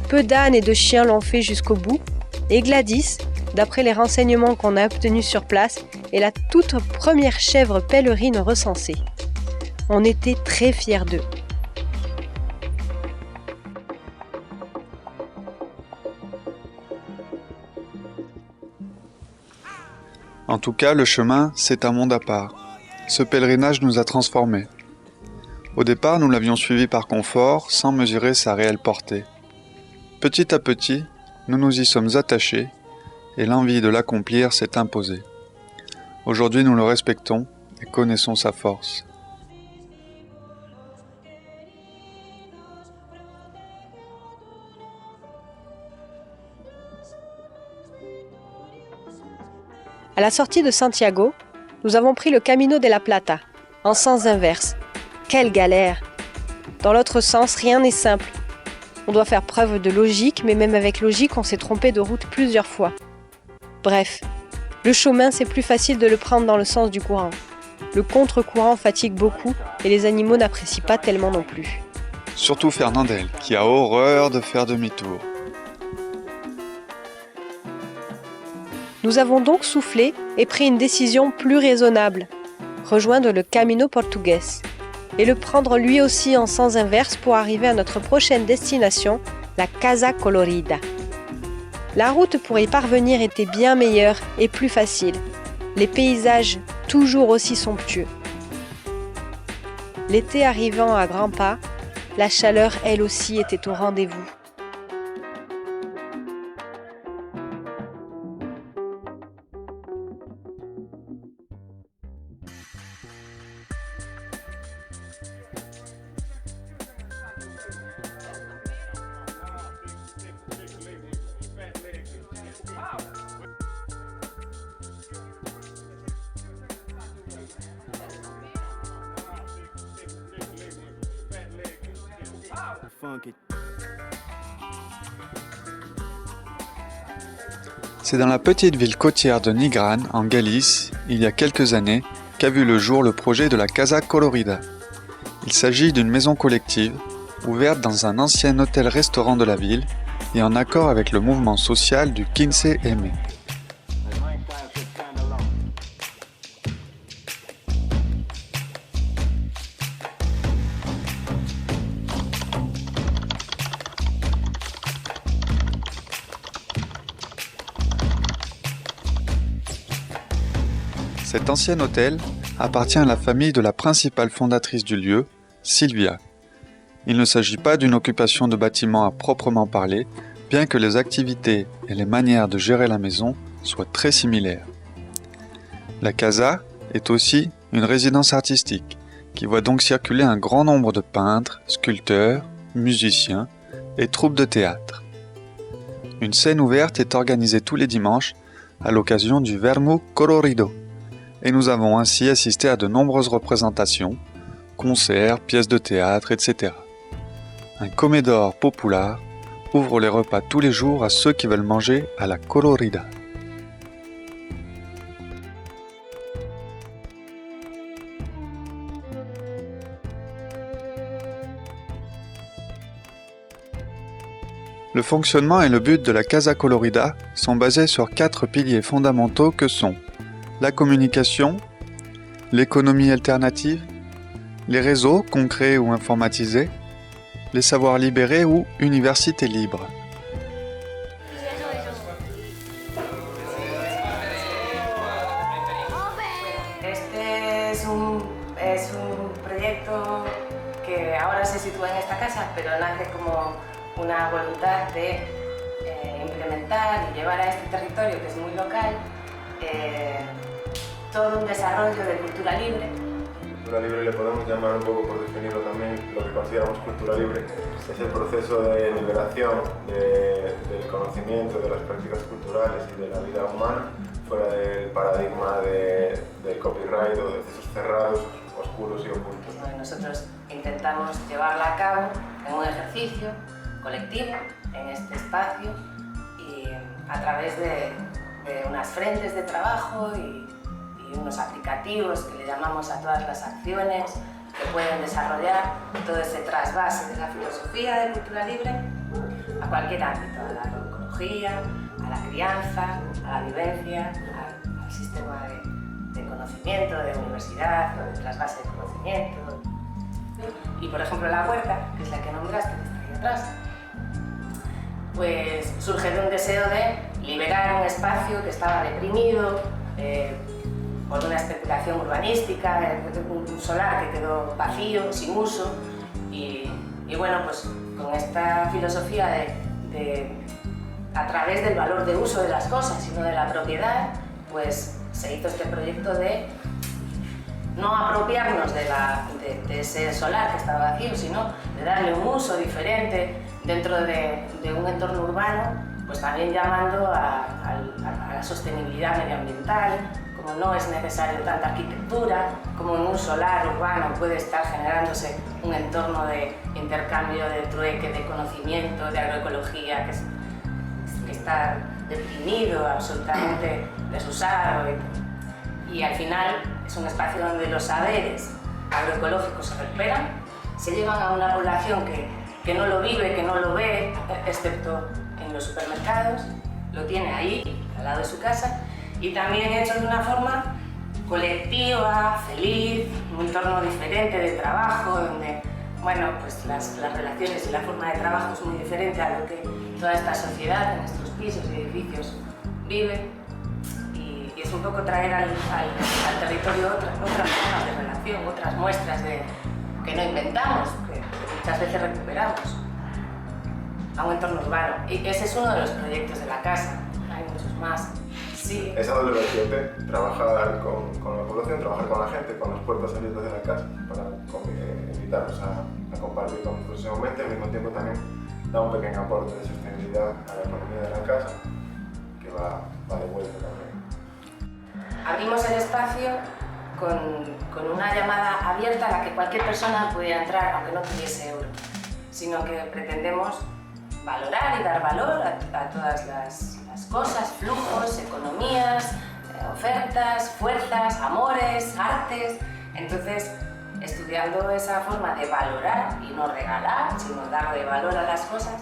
Speaker 2: Peu d'ânes et de chiens l'ont fait jusqu'au bout, et Gladys, d'après les renseignements qu'on a obtenus sur place, est la toute première chèvre pèlerine recensée. On était très fiers d'eux.
Speaker 1: En tout cas, le chemin, c'est un monde à part. Ce pèlerinage nous a transformés. Au départ, nous l'avions suivi par confort, sans mesurer sa réelle portée. Petit à petit, nous nous y sommes attachés, et l'envie de l'accomplir s'est imposée. Aujourd'hui, nous le respectons et connaissons sa force.
Speaker 2: À la sortie de Santiago, nous avons pris le Camino de la Plata, en sens inverse. Quelle galère! Dans l'autre sens, rien n'est simple. On doit faire preuve de logique, mais même avec logique, on s'est trompé de route plusieurs fois. Bref, le chemin, c'est plus facile de le prendre dans le sens du courant. Le contre-courant fatigue beaucoup et les animaux n'apprécient pas tellement non plus.
Speaker 1: Surtout Fernandel, qui a horreur de faire demi-tour.
Speaker 2: Nous avons donc soufflé et pris une décision plus raisonnable, rejoindre le Camino Portugués et le prendre lui aussi en sens inverse pour arriver à notre prochaine destination, la Casa Colorida. La route pour y parvenir était bien meilleure et plus facile, les paysages toujours aussi somptueux. L'été arrivant à grands pas, la chaleur elle aussi était au rendez-vous.
Speaker 1: C'est dans la petite ville côtière de Nigran, en Galice, il y a quelques années, qu'a vu le jour le projet de la Casa Colorida. Il s'agit d'une maison collective, ouverte dans un ancien hôtel-restaurant de la ville et en accord avec le mouvement social du 15M. Cet ancien hôtel appartient à la famille de la principale fondatrice du lieu, Silvia. Il ne s'agit pas d'une occupation de bâtiment à proprement parler, bien que les activités et les manières de gérer la maison soient très similaires. La casa est aussi une résidence artistique, qui voit donc circuler un grand nombre de peintres, sculpteurs, musiciens et troupes de théâtre. Une scène ouverte est organisée tous les dimanches à l'occasion du Vermú Colorido, et nous avons ainsi assisté à de nombreuses représentations, concerts, pièces de théâtre, etc. Un comedor popular ouvre les repas tous les jours à ceux qui veulent manger à la Colorida. Le fonctionnement et le but de la Casa Colorida sont basés sur 4 piliers fondamentaux que sont la communication, l'économie alternative, les réseaux concrets ou informatisés, les savoirs libérés ou universités libres.
Speaker 4: Este es un proyecto que ahora se sitúa en esta casa, pero nace como una voluntad de implementar y llevar a este territorio que es muy local todo un desarrollo de cultura libre.
Speaker 14: Cultura libre le podemos llamar un poco, por definirlo también, lo que consideramos cultura libre. Es el proceso de liberación del conocimiento, de las prácticas culturales y de la vida humana fuera del paradigma del copyright o de accesos cerrados, oscuros y ocultos.
Speaker 4: Nosotros intentamos llevarla a cabo en un ejercicio colectivo en este espacio y a través de unas frentes de trabajo y y unos aplicativos que le llamamos a todas las acciones que pueden desarrollar todo ese trasvase de la filosofía de cultura libre a cualquier ámbito, a la agroecología, a la crianza, a la vivencia, al sistema de conocimiento, de universidad o de trasvase de conocimiento. Y por ejemplo la huerta, que es la que nombraste, que está ahí atrás, pues surge de un deseo de liberar un espacio que estaba deprimido por una especulación urbanística, un solar que quedó vacío, sin uso, y bueno, pues con esta filosofía de a través del valor de uso de las cosas y no de la propiedad, pues se hizo este proyecto de no apropiarnos de ese solar que estaba vacío, sino de darle un uso diferente dentro de un entorno urbano, pues también llamando a la sostenibilidad medioambiental, como no es necesario tanta arquitectura, como en un solar urbano puede estar generándose un entorno de intercambio, de trueque, de conocimiento, de agroecología, que está deprimido, absolutamente desusado, y al final es un espacio donde los saberes agroecológicos se recuperan, se llevan a una población que no lo vive, que no lo ve, excepto en los supermercados, lo tiene ahí, al lado de su casa, y también hecho de una forma colectiva, feliz, un entorno diferente de trabajo, donde bueno, pues las relaciones y la forma de trabajo es muy diferente a lo que toda esta sociedad en estos pisos y edificios vive, y es un poco traer al territorio otras formas de relación, otras muestras que no inventamos, que muchas veces recuperamos a un entorno urbano. Y ese es uno de los proyectos de la casa, hay muchos más. Sí.
Speaker 14: Esa doble vertiente, trabajar con la población, trabajar con la gente, con las puertas abiertas de la casa, para invitarlos a compartir con nosotros ese momento, y al mismo tiempo también da un pequeño aporte de sostenibilidad a la economía de la casa, que va de vuelta también.
Speaker 4: Abrimos el espacio con una llamada abierta a la que cualquier persona pudiera entrar, aunque no tuviese euro, sino que pretendemos valorar y dar valor a todas las cosas, flujos, economías, ofertas, fuerzas, amores, artes. Entonces, estudiando esa forma de valorar y no regalar, sino darle valor a las cosas,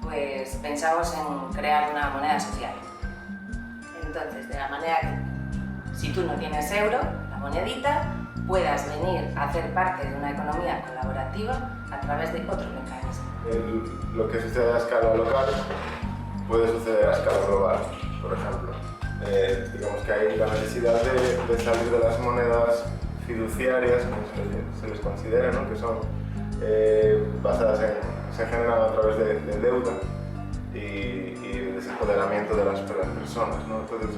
Speaker 4: pues pensamos en crear una moneda social. Entonces, de la manera que si tú no tienes euro, la monedita, puedas venir a hacer parte de una economía colaborativa a través de otro mecanismo.
Speaker 14: Lo que sucede a escala local puede suceder a escala global, por ejemplo. Digamos que hay la necesidad de salir de las monedas fiduciarias, como se les considera, ¿no? Que son basadas se generan a través de deuda y el desempoderamiento de las personas, ¿no? Entonces,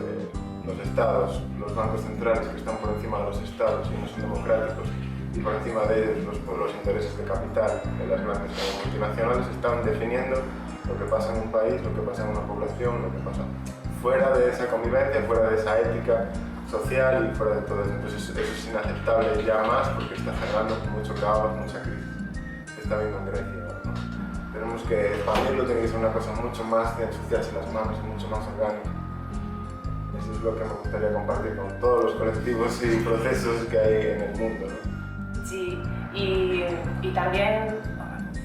Speaker 14: los estados, los bancos centrales que están por encima de los estados y no son democráticos, y por encima de ellos los intereses de capital de las grandes multinacionales, están definiendo lo que pasa en un país, lo que pasa en una población, lo que pasa fuera de esa convivencia, fuera de esa ética social y fuera de todo eso. Entonces eso es inaceptable ya más, porque está generando mucho caos, mucha crisis. Se está viendo en Grecia, ¿no? Tenemos que expandirlo, tiene que ser una cosa mucho más de ensuciarse las manos y mucho más orgánica. Eso es lo que me gustaría compartir con todos los colectivos y procesos que hay en el mundo, ¿no?
Speaker 4: Sí, y también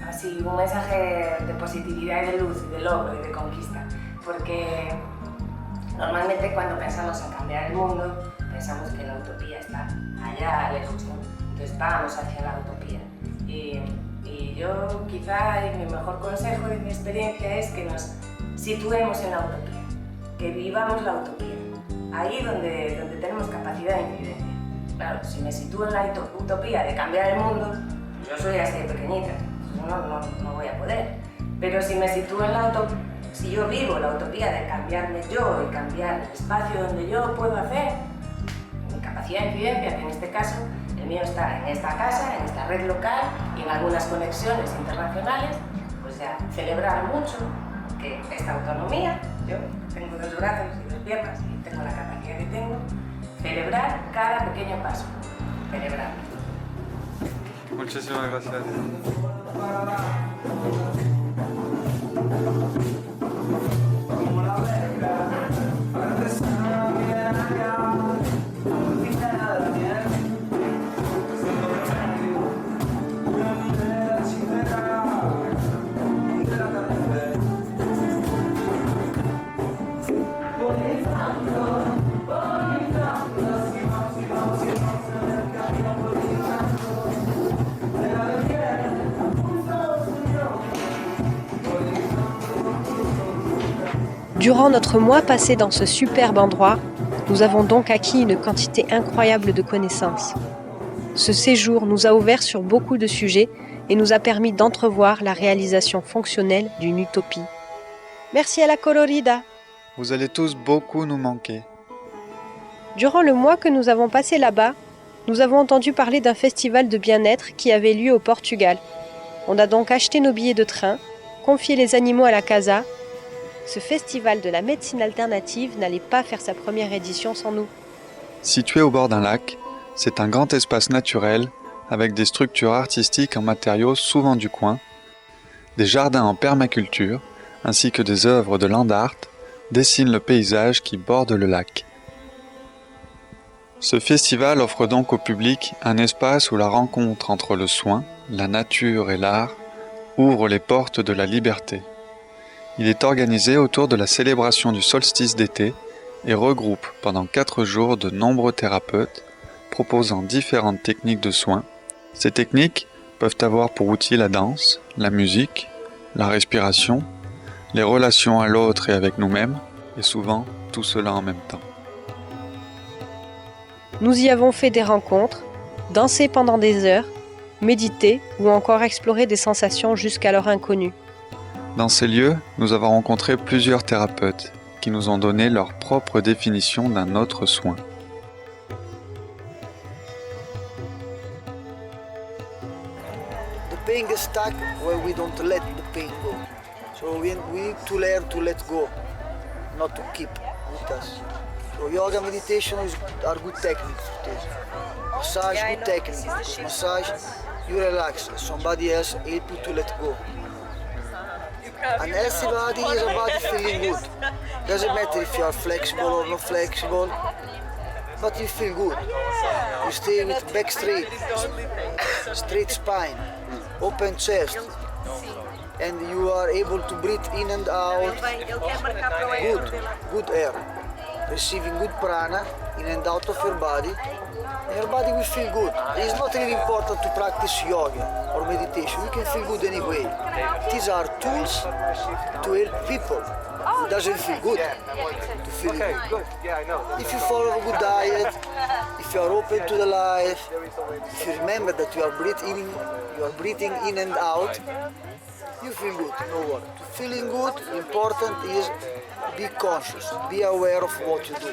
Speaker 4: así un mensaje de positividad y de luz y de logro y de conquista, porque normalmente cuando pensamos en cambiar el mundo pensamos que la utopía está allá lejos, ¿no? Entonces vamos hacia la utopía, y yo quizá mi mejor consejo de mi experiencia es que nos situemos en la utopía, que vivamos la utopía, ahí donde tenemos capacidad de incidencia. Claro, si me sitúo en la utopía de cambiar el mundo, yo soy así de pequeñita, no voy a poder. Pero si me sitúo en si yo vivo la utopía de cambiarme yo y cambiar el espacio donde yo puedo hacer, mi capacidad de incidencia, que en este caso el mío está en esta casa, en esta red local y en algunas conexiones internacionales, pues ya celebrar mucho que esta autonomía, yo tengo 2 brazos y 2 piernas y tengo la capacidad que tengo, celebrar cada pequeño paso, celebrar.
Speaker 1: Muchísimas gracias.
Speaker 15: Como la verga, para rezar bien allá.
Speaker 2: Durant notre mois passé dans ce superbe endroit, nous avons donc acquis une quantité incroyable de connaissances. Ce séjour nous a ouverts sur beaucoup de sujets et nous a permis d'entrevoir la réalisation fonctionnelle d'une utopie. Merci à la Colorida.
Speaker 1: Vous allez tous beaucoup nous manquer.
Speaker 2: Durant le mois que nous avons passé là-bas, nous avons entendu parler d'un festival de bien-être qui avait lieu au Portugal. On a donc acheté nos billets de train, confié les animaux à la casa. Ce festival de la médecine alternative n'allait pas faire sa première édition sans nous.
Speaker 1: Situé au bord d'un lac, c'est un grand espace naturel avec des structures artistiques en matériaux souvent du coin, des jardins en permaculture, ainsi que des œuvres de land art dessinent le paysage qui borde le lac. Ce festival offre donc au public un espace où la rencontre entre le soin, la nature et l'art ouvre les portes de la liberté. Il est organisé autour de la célébration du solstice d'été et regroupe pendant 4 jours de nombreux thérapeutes proposant différentes techniques de soins. Ces techniques peuvent avoir pour outil la danse, la musique, la respiration, les relations à l'autre et avec nous-mêmes, et souvent tout cela en même temps.
Speaker 2: Nous y avons fait des rencontres, dansé pendant des heures, médité ou encore exploré des sensations jusqu'alors inconnues.
Speaker 1: Dans ces lieux, nous avons rencontré plusieurs thérapeutes qui nous ont donné leur propre définition d'un autre soin.
Speaker 15: The pain gets stuck when we don't let the pain go. So we need to learn to let go, not to keep with us. So yoga meditation are good techniques to take. Massage, good technique. Because massage, you relax. Somebody else help you to let go. An healthy body is a body feeling good. Doesn't matter if you are flexible or not flexible, but you feel good. You stay with back straight, straight spine, open chest, and you are able to breathe in and out. Good air. Receiving good prana in and out of your body, and your body will feel good. It's not really important to practice yoga or meditation. You can feel good anyway. These are tools to help people who doesn't feel good to feel good. If you follow a good diet, if you are open to the life, if you remember that you are breathing in and out, you feel good, no worry. Feeling good, important is be conscious, be aware of what you do.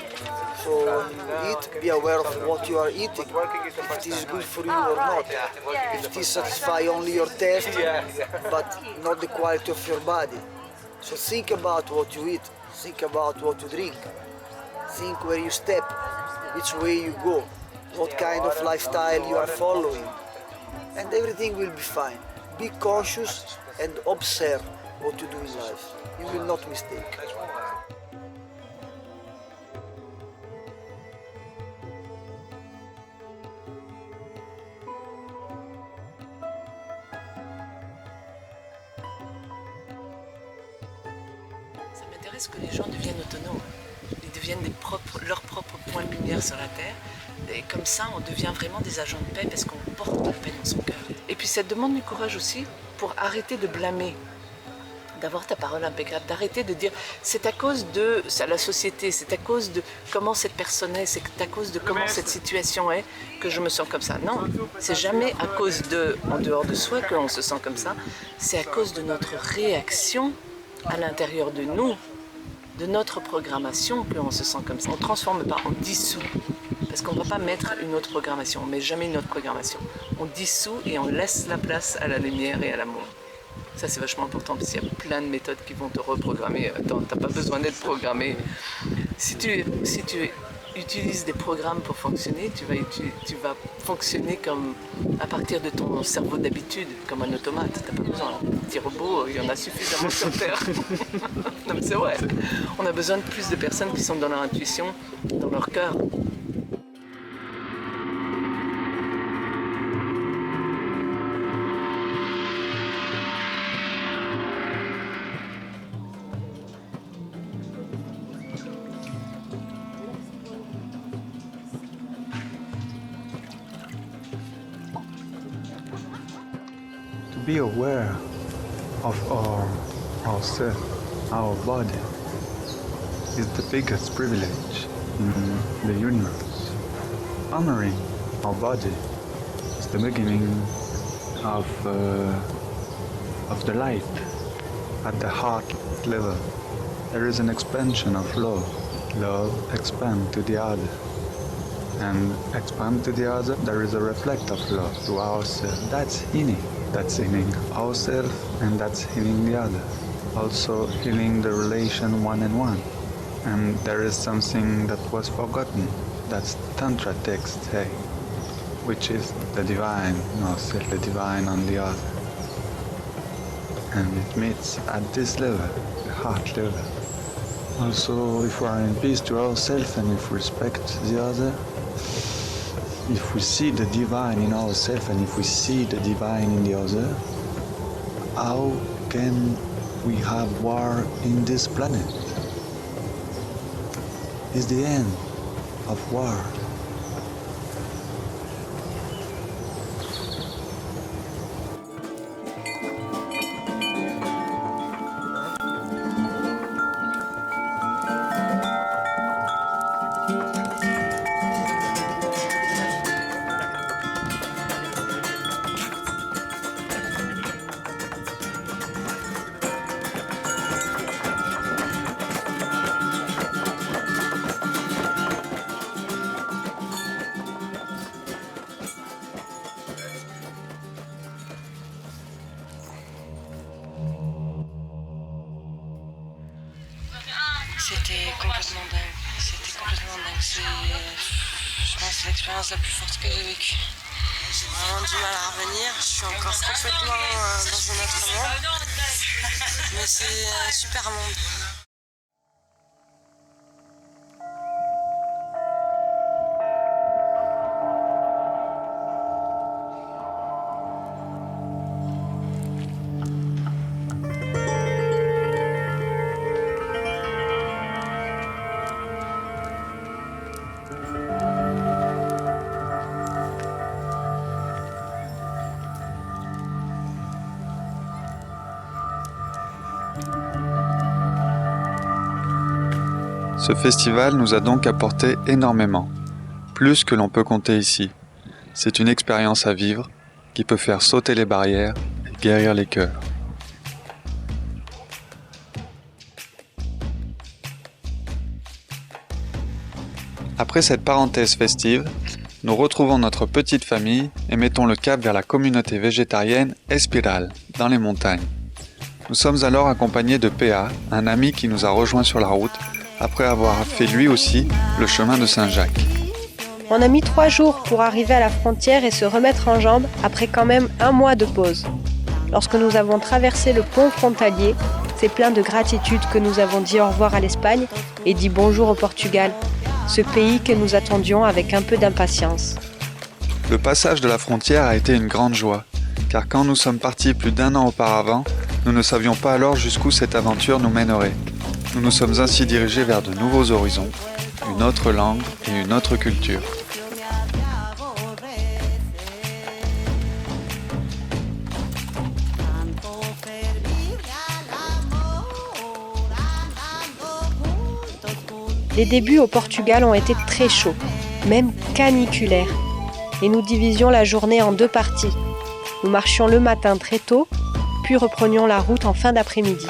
Speaker 15: So when you eat, be aware of what you are eating, if it is good for you or not, if it is satisfy only your taste, but not the quality of your body. So think about what you eat, think about what you drink, think where you step, which way you go, what kind of lifestyle you are following, and everything will be fine. Be conscious and observe what you do in life. You will not mistake.
Speaker 16: Ça m'intéresse que les gens deviennent autonomes. Ils deviennent leurs propres points de lumière sur la Terre. Et comme ça, on devient vraiment des agents de paix parce qu'on porte la paix dans son cœur. Et puis ça demande du courage aussi pour arrêter de blâmer, d'avoir ta parole impeccable, d'arrêter de dire c'est à cause de la société, c'est à cause de comment cette personne est, c'est à cause de comment cette situation est que je me sens comme ça. Non, c'est jamais à cause de, en dehors de soi qu'on se sent comme ça, c'est à cause de notre réaction à l'intérieur de nous, de notre programmation qu'on se sent comme ça. On ne transforme pas, on dissout. Parce qu'on ne va pas mettre une autre programmation, on ne met jamais une autre programmation. On dissout et on laisse la place à la lumière et à l'amour. Ça c'est vachement important parce qu'il y a plein de méthodes qui vont te reprogrammer. Attends, tu n'as pas besoin d'être programmé. Si tu utilises des programmes pour fonctionner, tu vas fonctionner comme à partir de ton cerveau d'habitude, comme un automate. Tu n'as pas besoin. Un petit robot, il y en a suffisamment sur Terre. Non mais c'est vrai. On a besoin de plus de personnes qui sont dans leur intuition, dans leur cœur.
Speaker 17: Be aware of ourselves, our body,
Speaker 1: is the biggest privilege in the universe. Honoring our body is the beginning of the life at the heart level. There is an expansion of love. Love expands to the other. And expand to the other, there is a reflect of love to ourselves. That's healing. That's healing ourselves and that's healing the other. Also healing the relation one and one. And there is something that was forgotten. That's Tantra text say, which is the divine in ourselves, the divine on the other. And it meets at this level, the heart level. Also, if we are in peace to ourselves and if we respect the other, if we see the divine in ourselves and if we see the divine in the other, how can we have war in this planet? It's the end of war.
Speaker 16: C'était complètement dingue. C'était complètement dingue. C'est, je pense, l'expérience la plus forte que j'ai vécue. J'ai vraiment du mal à revenir. Je suis encore complètement dans un autre monde. Mais c'est un super monde.
Speaker 1: Ce festival nous a donc apporté énormément, plus que l'on peut compter ici. C'est une expérience à vivre qui peut faire sauter les barrières et guérir les cœurs. Après cette parenthèse festive, nous retrouvons notre petite famille et mettons le cap vers la communauté végétarienne Espiral, dans les montagnes. Nous sommes alors accompagnés de PA, un ami qui nous a rejoints sur la route, après avoir fait lui aussi le chemin de Saint-Jacques.
Speaker 2: On a mis 3 jours pour arriver à la frontière et se remettre en jambes après quand même 1 mois de pause. Lorsque nous avons traversé le pont frontalier, c'est plein de gratitude que nous avons dit au revoir à l'Espagne et dit bonjour au Portugal, ce pays que nous attendions avec un peu d'impatience.
Speaker 1: Le passage de la frontière a été une grande joie, car quand nous sommes partis plus d'1 an auparavant, nous ne savions pas alors jusqu'où cette aventure nous mènerait. Nous nous sommes ainsi dirigés vers de nouveaux horizons, une autre langue et une autre culture.
Speaker 2: Les débuts au Portugal ont été très chauds, même caniculaires, et nous divisions la journée en 2 parties. Nous marchions le matin très tôt, puis reprenions la route en fin d'après-midi.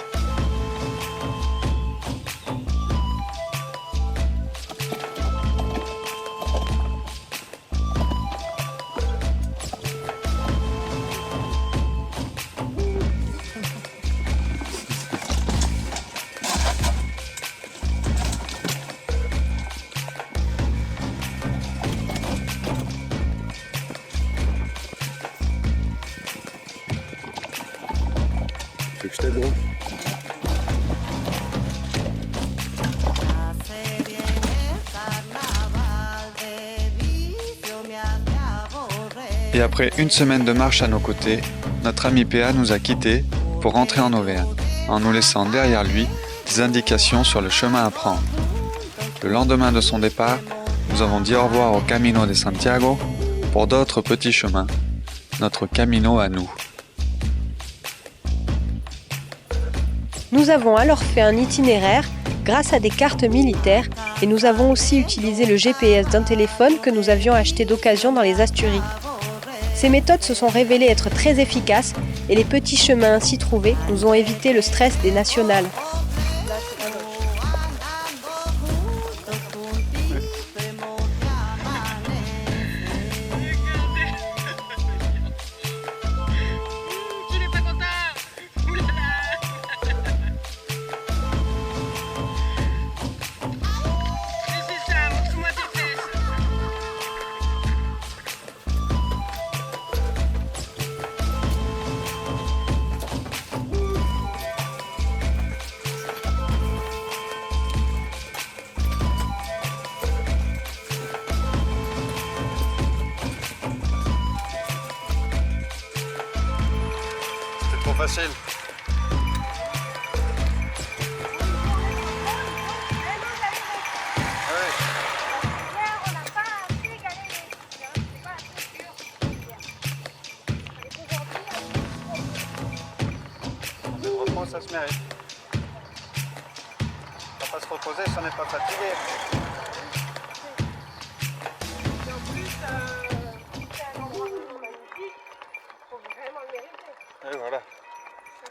Speaker 18: Que je t'aide, gros.
Speaker 1: Et après une semaine de marche à nos côtés, notre ami PA nous a quittés pour rentrer en Auvergne, en nous laissant derrière lui des indications sur le chemin à prendre. Le lendemain de son départ, nous avons dit au revoir au Camino de Santiago pour d'autres petits chemins, notre Camino à nous.
Speaker 2: Nous avons alors fait un itinéraire grâce à des cartes militaires et nous avons aussi utilisé le GPS d'un téléphone que nous avions acheté d'occasion dans les Asturies. Ces méthodes se sont révélées être très efficaces et les petits chemins ainsi trouvés nous ont évité le stress des nationales.
Speaker 1: C'était trop facile. Ça se mérite. On va pas se reposer si on n'est pas fatigué.
Speaker 12: Et en plus, c'est un endroit magnifique, il faut vraiment le mériter.
Speaker 1: Et voilà.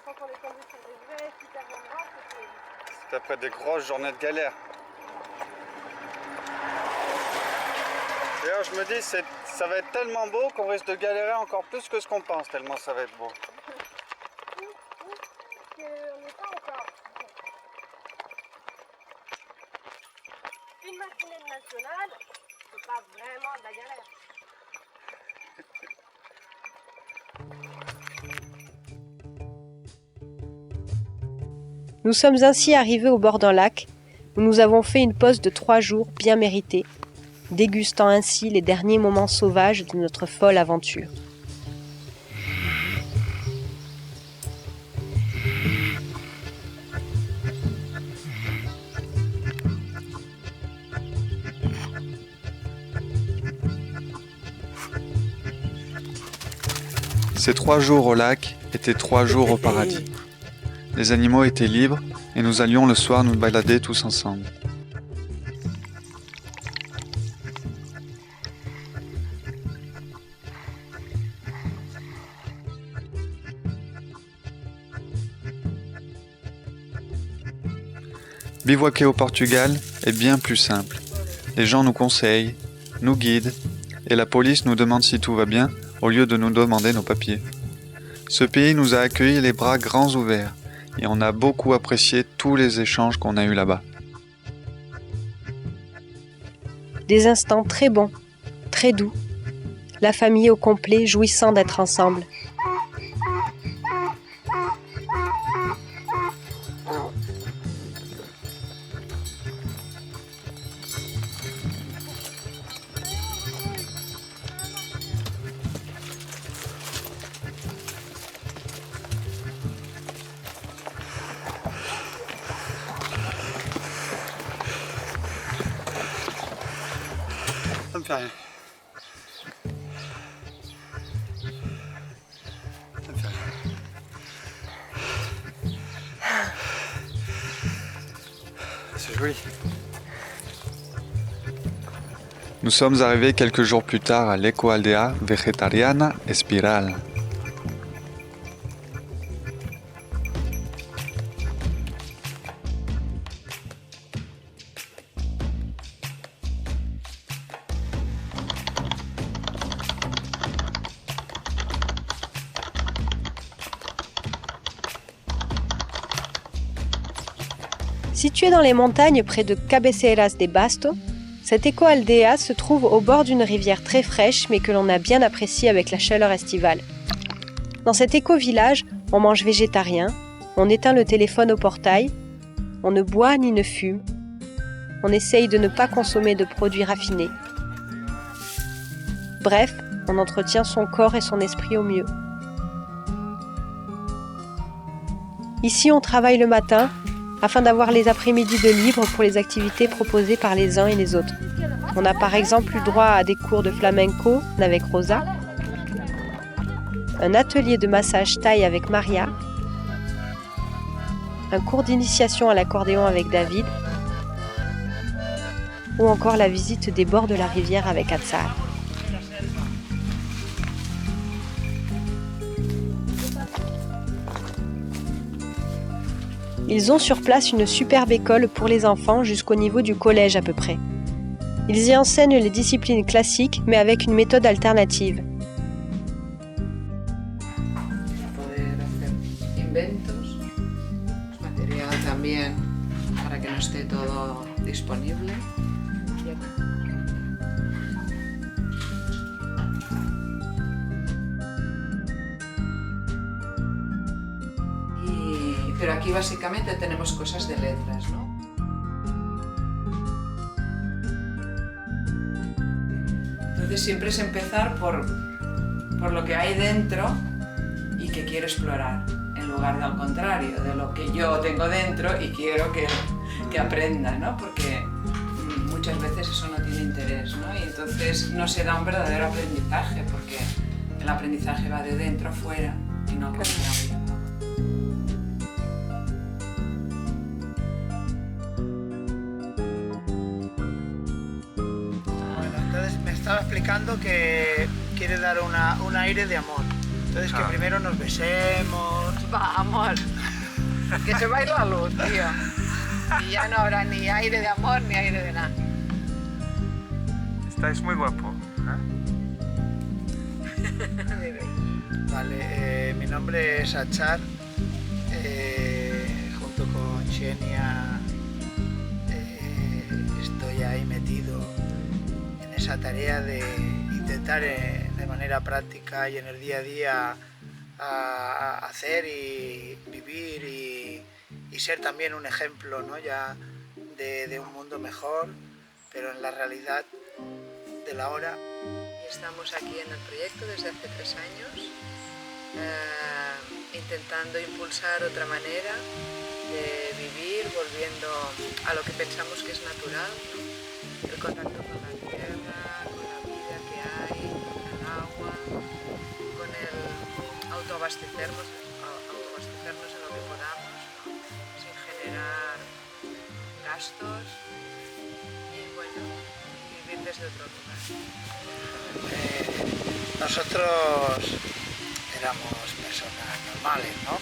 Speaker 12: Quand on est tombé sur des vrais super endroits,
Speaker 1: C'est après des grosses journées de galère. D'ailleurs, je me dis, ça va être tellement beau qu'on risque de galérer encore plus que ce qu'on pense, tellement ça va être beau.
Speaker 12: Une matinée nationale, c'est pas vraiment de la galère.
Speaker 2: Nous sommes ainsi arrivés au bord d'un lac où nous avons fait une pause de 3 jours bien méritée, dégustant ainsi les derniers moments sauvages de notre folle aventure.
Speaker 1: Ces 3 jours au lac étaient 3 jours au paradis. Les animaux étaient libres et nous allions le soir nous balader tous ensemble. Bivouaquer au Portugal est bien plus simple. Les gens nous conseillent, nous guident et la police nous demande si tout va bien au lieu de nous demander nos papiers. Ce pays nous a accueillis les bras grands ouverts et on a beaucoup apprécié tous les échanges qu'on a eus là-bas.
Speaker 2: Des instants très bons, très doux, la famille au complet jouissant d'être ensemble.
Speaker 1: Ça me fait rien. Ça me fait rien. C'est joli. Nous sommes arrivés quelques jours plus tard à l'Ecoaldea Vegetariana Espiral.
Speaker 2: Située dans les montagnes près de Cabeceiras de Basto, cette éco-aldea se trouve au bord d'une rivière très fraîche mais que l'on a bien appréciée avec la chaleur estivale. Dans cet éco-village, on mange végétarien, on éteint le téléphone au portail, on ne boit ni ne fume, on essaye de ne pas consommer de produits raffinés. Bref, on entretient son corps et son esprit au mieux. Ici, on travaille le matin afin d'avoir les après-midi de libre pour les activités proposées par les uns et les autres. On a par exemple eu droit à des cours de flamenco avec Rosa, un atelier de massage thaï avec Maria, un cours d'initiation à l'accordéon avec David ou encore la visite des bords de la rivière avec Atsar. Ils ont sur place une superbe école pour les enfants jusqu'au niveau du collège à peu près. Ils y enseignent les disciplines classiques mais avec une méthode alternative.
Speaker 16: Inventos, material también para que no esté todo disponible. Pero aquí básicamente tenemos cosas de letras, ¿no? Entonces siempre es empezar por lo que hay dentro y que quiero explorar, en lugar de al contrario, de lo que yo tengo dentro y quiero que aprenda, ¿no? Porque muchas veces eso no tiene interés, ¿no? Y entonces no se da un verdadero aprendizaje, porque el aprendizaje va de dentro a fuera y no al contrario.
Speaker 15: Me estaba explicando que quiere dar un aire de amor. Entonces que primero nos besemos.
Speaker 16: Vamos, que se va a ir la luz, tío. Y ya no habrá ni aire de amor ni aire de nada.
Speaker 3: Estáis muy guapo.
Speaker 15: Vale, mi nombre es Atsar. Junto con Xenia estoy ahí metido en esa tarea de intentar de manera práctica y en el día a día a hacer y vivir y ser también un ejemplo, ¿no? Ya de un mundo mejor, pero en la realidad de la hora.
Speaker 16: Estamos aquí en el proyecto desde hace 3 años, intentando impulsar otra manera de vivir, volviendo a lo que pensamos que es natural, ¿no? El contacto con la tierra, con la vida que hay, con el agua, con el autoabastecernos en lo que podamos, ¿no? Sin generar gastos y bueno, vivir desde otro lugar.
Speaker 15: Nosotros éramos personas normales, ¿no?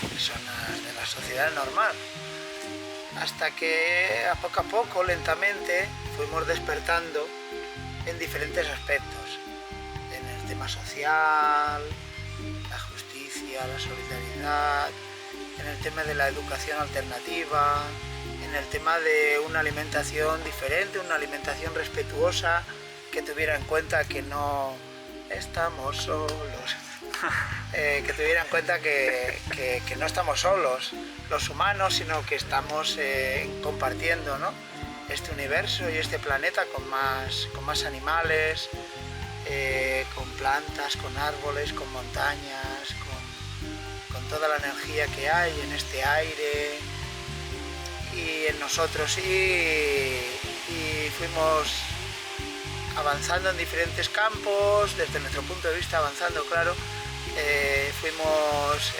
Speaker 15: Personas de la sociedad normal, hasta que a poco, lentamente, fuimos despertando en diferentes aspectos, en el tema social, la justicia, la solidaridad, en el tema de la educación alternativa, en el tema de una alimentación diferente, una alimentación respetuosa, que tuviera en cuenta que no estamos solos, que tuviera en cuenta que no estamos solos los humanos, sino que estamos compartiendo, ¿no? Este universo y este planeta con más animales, con plantas, con árboles, con montañas, con toda la energía que hay en este aire y en nosotros, y fuimos avanzando en diferentes campos, desde nuestro punto de vista avanzando, claro, fuimos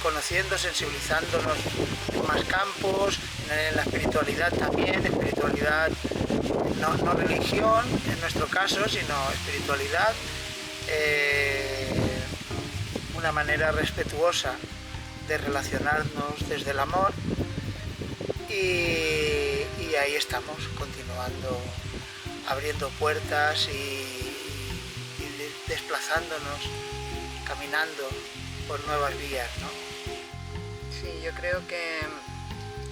Speaker 15: conociendo, sensibilizándonos en más campos, en la espiritualidad también, espiritualidad, no religión en nuestro caso, sino espiritualidad, una manera respetuosa de relacionarnos desde el amor, y ahí estamos, continuando, abriendo puertas y desplazándonos, caminando por nuevas vías, ¿no?
Speaker 16: Sí, yo creo que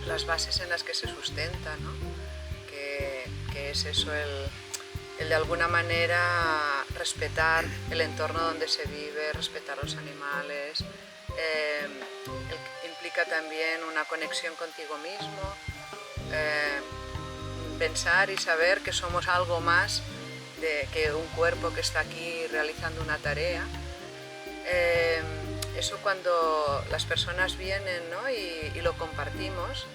Speaker 16: las bases en las que se sustenta, ¿no? que es eso, el de alguna manera respetar el entorno donde se vive, respetar los animales, implica también una conexión contigo mismo, pensar y saber que somos algo más que un cuerpo que está aquí realizando una tarea. Eso cuando las personas vienen, ¿no? y lo compartimos,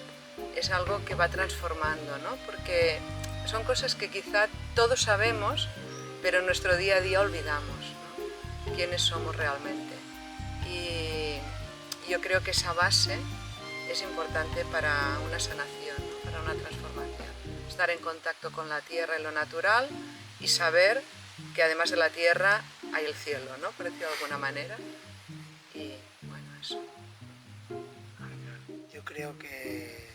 Speaker 16: es algo que va transformando, ¿no? Porque son cosas que quizá todos sabemos, pero en nuestro día a día olvidamos, ¿no? Quiénes somos realmente. Y yo creo que esa base es importante para una sanación, ¿no? Para una transformación. estar en contacto con la tierra y lo natural y saber que además de la tierra hay el cielo, ¿no? Por decirlo de alguna manera. Y bueno, eso.
Speaker 15: Yo creo que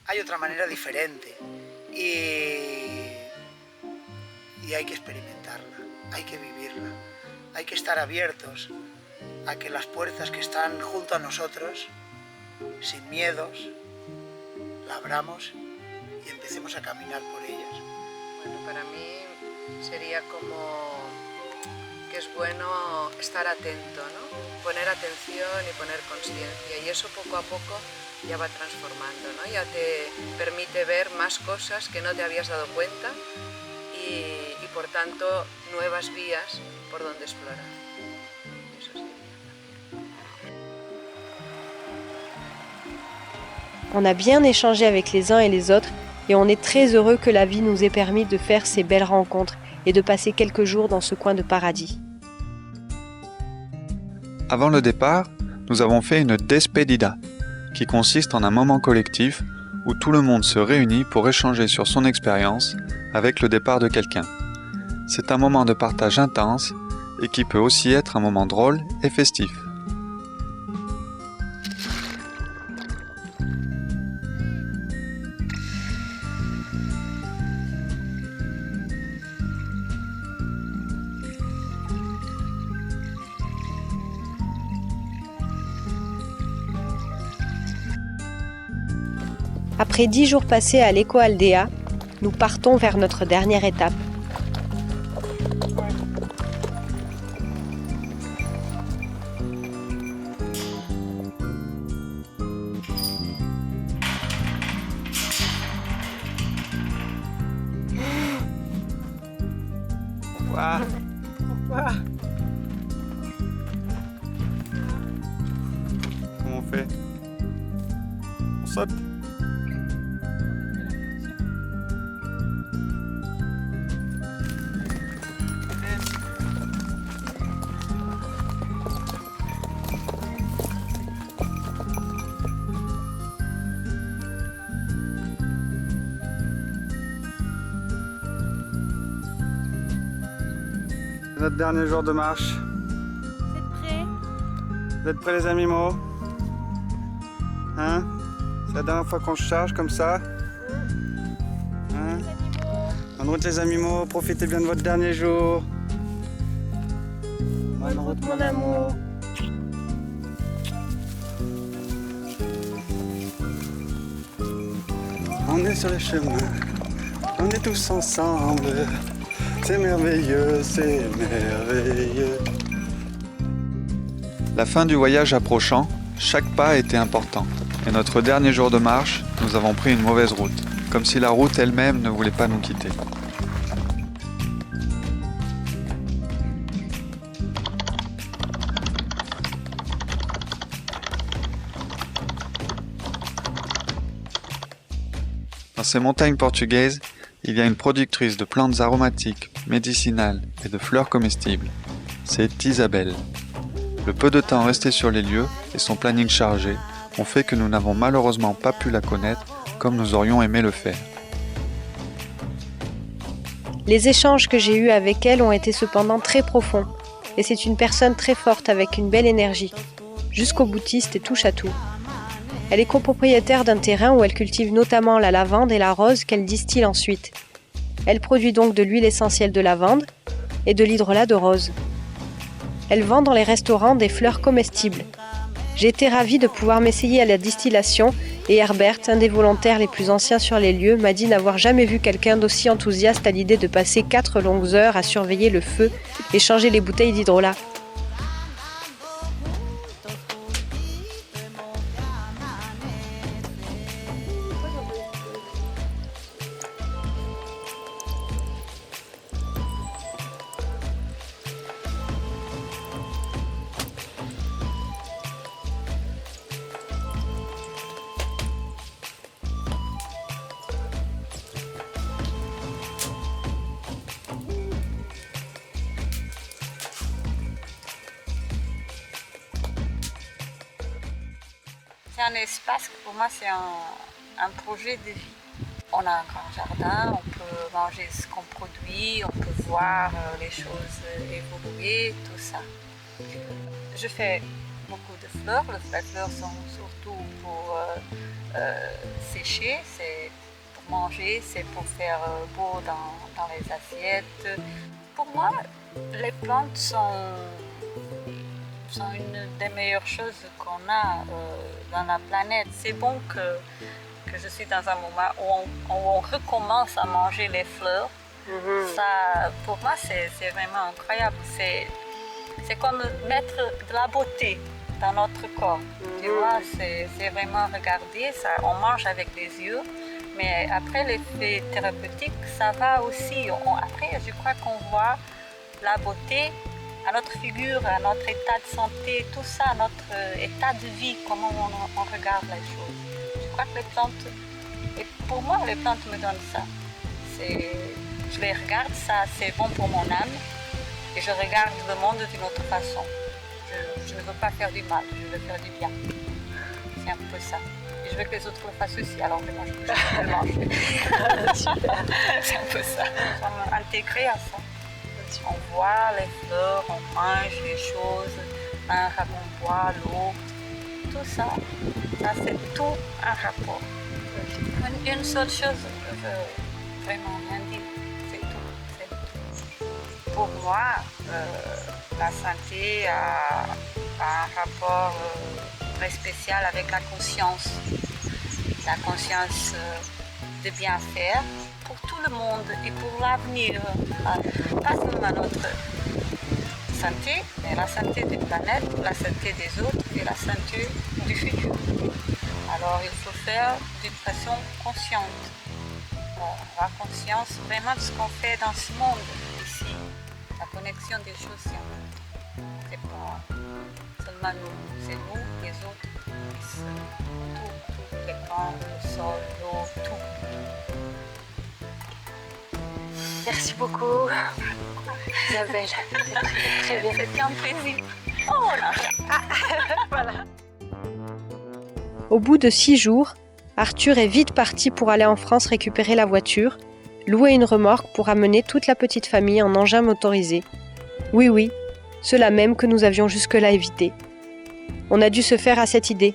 Speaker 15: hay otra manera diferente y hay que experimentarla, hay que vivirla, hay que estar abiertos a que las puertas que están junto a nosotros, sin miedos, la abramos y empecemos a caminar por ellas.
Speaker 16: Bueno, para mí sería como que es bueno estar atento, ¿no? Poner atención y poner conciencia, y eso poco a poco ya va transformando, ¿no? Ya te permite ver más cosas que no te habías dado cuenta y por tanto nuevas vías por donde explorar. Eso sería.
Speaker 2: On a bien échangé avec les uns et les autres et on est très heureux que la vie nous ait permis de faire ces belles rencontres et de passer quelques jours dans ce coin de paradis.
Speaker 1: Avant le départ, nous avons fait une despedida, qui consiste en un moment collectif où tout le monde se réunit pour échanger sur son expérience avec le départ de quelqu'un. C'est un moment de partage intense et qui peut aussi être un moment drôle et festif.
Speaker 2: Après 10 jours passés à l'Eco-Aldea, nous partons vers notre dernière étape.
Speaker 1: Pourquoi? Comment on fait? On saute?
Speaker 9: C'est notre dernier jour de marche.
Speaker 12: Vous êtes prêts?
Speaker 9: Vous êtes prêts les animaux? Hein? C'est la dernière fois qu'on se charge comme ça? Hein? Bonne route les animaux, profitez bien de votre dernier jour.
Speaker 2: Bonne route mon amour.
Speaker 9: On est sur les chemins, on est tous ensemble. C'est merveilleux, c'est merveilleux.
Speaker 1: La fin du voyage approchant, chaque pas était important. Et notre dernier jour de marche, nous avons pris une mauvaise route, comme si la route elle-même ne voulait pas nous quitter. Dans ces montagnes portugaises, il y a une productrice de plantes aromatiques, médicinales et de fleurs comestibles. C'est Isabelle. Le peu de temps resté sur les lieux et son planning chargé ont fait que nous n'avons malheureusement pas pu la connaître comme nous aurions aimé le faire.
Speaker 2: Les échanges que j'ai eus avec elle ont été cependant très profonds et c'est une personne très forte avec une belle énergie, jusqu'au boutiste et touche à tout. Elle est copropriétaire d'un terrain où elle cultive notamment la lavande et la rose qu'elle distille ensuite. Elle produit donc de l'huile essentielle de lavande et de l'hydrolat de rose. Elle vend dans les restaurants des fleurs comestibles. J'ai été ravie de pouvoir m'essayer à la distillation et Herbert, un des volontaires les plus anciens sur les lieux, m'a dit n'avoir jamais vu quelqu'un d'aussi enthousiaste à l'idée de passer 4 longues heures à surveiller le feu et changer les bouteilles d'hydrolat.
Speaker 19: C'est un espace, pour moi, c'est un projet de vie. On a un grand jardin, on peut manger ce qu'on produit, on peut voir les choses évoluer, tout ça. Je fais beaucoup de fleurs. Les fleurs sont surtout pour sécher, c'est pour manger, c'est pour faire beau dans les assiettes. Pour moi, les plantes sont une des meilleures choses qu'on a dans la planète. C'est bon que je suis dans un moment où on recommence à manger les fleurs. Ça, pour moi, c'est vraiment incroyable. C'est comme mettre de la beauté dans notre corps. Tu vois, c'est vraiment regarder, ça, on mange avec les yeux, mais après l'effet thérapeutique, ça va aussi. Après, je crois qu'on voit la beauté à notre figure, à notre état de santé, tout ça, à notre état de vie, comment on regarde les choses. Je crois que les plantes, et pour moi, les plantes me donnent ça. Je les regarde, ça, c'est bon pour mon âme, et je regarde le monde d'une autre façon. Je ne veux pas faire du mal, je veux faire du bien. C'est un peu ça. Et je veux que les autres le fassent aussi, alors que moi je peux le manger. C'est un peu ça. Nous sommes intégrés à ça. On voit les fleurs, on mange les choses, on boit l'eau, tout ça. Ça c'est tout un rapport. Une seule chose, je veux vraiment rien dire, c'est tout. Pour moi, la santé a un rapport très spécial avec la conscience de bien faire pour tout le monde et pour l'avenir, pas seulement notre santé, mais la santé de la planète, la santé des autres et la santé du futur. Alors il faut faire d'une façon consciente, la conscience vraiment de ce qu'on fait dans ce monde ici, la connexion des choses, c'est pas seulement nous, c'est nous, les autres, tout, les plantes, le sol, l'eau, tout.
Speaker 2: Merci beaucoup, Isabelle. Très bien.
Speaker 19: C'était un plaisir. Oh là.
Speaker 2: Voilà. Au bout de 6 jours, Arthur est vite parti pour aller en France récupérer la voiture, louer une remorque pour amener toute la petite famille en engin motorisé. Oui, cela même que nous avions jusque-là évité. On a dû se faire à cette idée.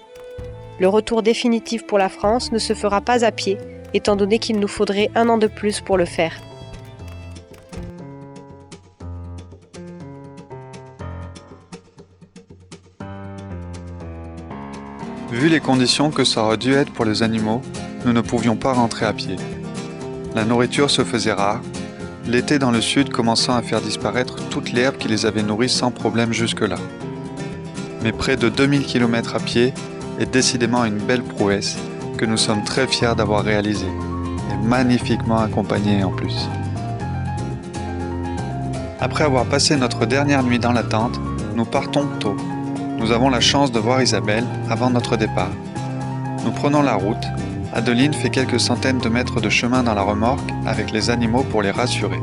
Speaker 2: Le retour définitif pour la France ne se fera pas à pied, étant donné qu'il nous faudrait 1 an de plus pour le faire.
Speaker 1: Vu les conditions que ça aurait dû être pour les animaux, nous ne pouvions pas rentrer à pied. La nourriture se faisait rare, l'été dans le sud commençant à faire disparaître toute l'herbe qui les avait nourris sans problème jusque-là. Mais près de 2000 km à pied est décidément une belle prouesse que nous sommes très fiers d'avoir réalisée, et magnifiquement accompagnée en plus. Après avoir passé notre dernière nuit dans la tente, nous partons tôt. Nous avons la chance de voir Isabelle avant notre départ. Nous prenons la route. Adeline fait quelques centaines de mètres de chemin dans la remorque avec les animaux pour les rassurer.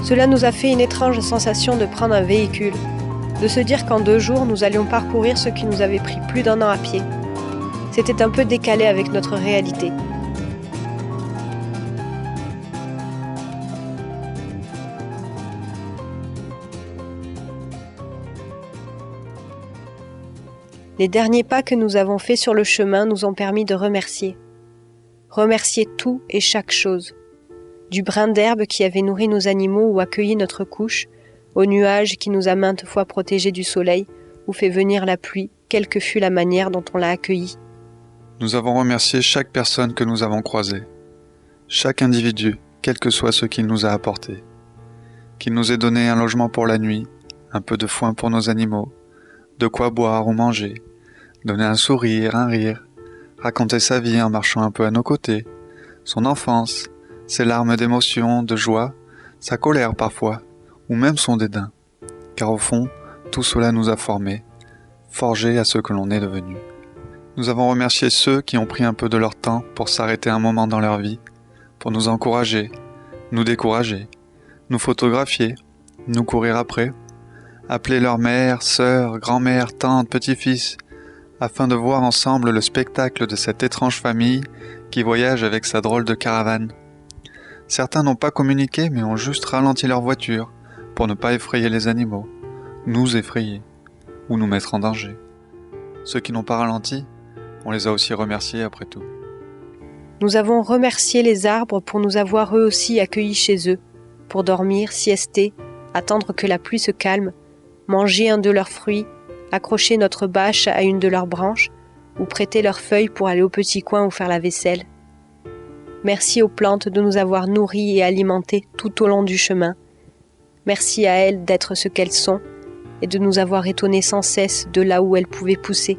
Speaker 2: Cela nous a fait une étrange sensation de prendre un véhicule, de se dire qu'en 2 jours nous allions parcourir ce qui nous avait pris plus d'1 an à pied. C'était un peu décalé avec notre réalité. Les derniers pas que nous avons faits sur le chemin nous ont permis de remercier. Remercier tout et chaque chose. Du brin d'herbe qui avait nourri nos animaux ou accueilli notre couche, au nuage qui nous a maintes fois protégés du soleil ou fait venir la pluie, quelle que fût la manière dont on l'a accueilli.
Speaker 1: Nous avons remercié chaque personne que nous avons croisée, chaque individu, quel que soit ce qu'il nous a apporté, qu'il nous ait donné un logement pour la nuit, un peu de foin pour nos animaux, de quoi boire ou manger, donner un sourire, un rire, raconter sa vie en marchant un peu à nos côtés, son enfance, ses larmes d'émotion, de joie, sa colère parfois, ou même son dédain, car au fond, tout cela nous a formés, forgés à ce que l'on est devenu. Nous avons remercié ceux qui ont pris un peu de leur temps pour s'arrêter un moment dans leur vie, pour nous encourager, nous décourager, nous photographier, nous courir après, appeler leur mère, sœur, grand-mère, tante, petit-fils, afin de voir ensemble le spectacle de cette étrange famille qui voyage avec sa drôle de caravane. Certains n'ont pas communiqué mais ont juste ralenti leur voiture pour ne pas effrayer les animaux, nous effrayer ou nous mettre en danger. Ceux qui n'ont pas ralenti, on les a aussi remerciés après tout.
Speaker 2: Nous avons remercié les arbres pour nous avoir eux aussi accueillis chez eux, pour dormir, siester, attendre que la pluie se calme, manger un de leurs fruits, accrocher notre bâche à une de leurs branches ou prêter leurs feuilles pour aller au petit coin ou faire la vaisselle. Merci aux plantes de nous avoir nourris et alimentés tout au long du chemin. Merci à elles d'être ce qu'elles sont et de nous avoir étonnés sans cesse de là où elles pouvaient pousser.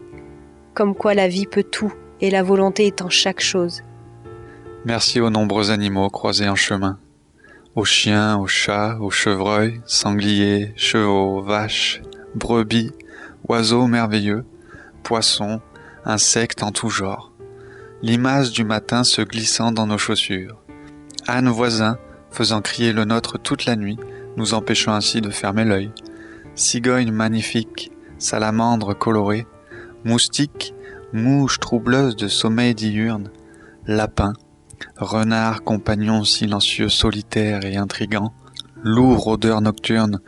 Speaker 2: Comme quoi la vie peut tout et la volonté est en chaque chose.
Speaker 1: Merci aux nombreux animaux croisés en chemin. Aux chiens, aux chats, aux chevreuils, sangliers, chevaux, vaches, brebis, oiseaux merveilleux, poissons, insectes en tout genre. Limaces du matin se glissant dans nos chaussures. Ânes voisins faisant crier le nôtre toute la nuit, nous empêchant ainsi de fermer l'œil. Cigognes magnifiques, salamandres colorées, moustiques, mouches troubleuses de sommeil diurne, lapins, renards compagnons silencieux, solitaires et intrigants, lourds rôdeurs nocturnes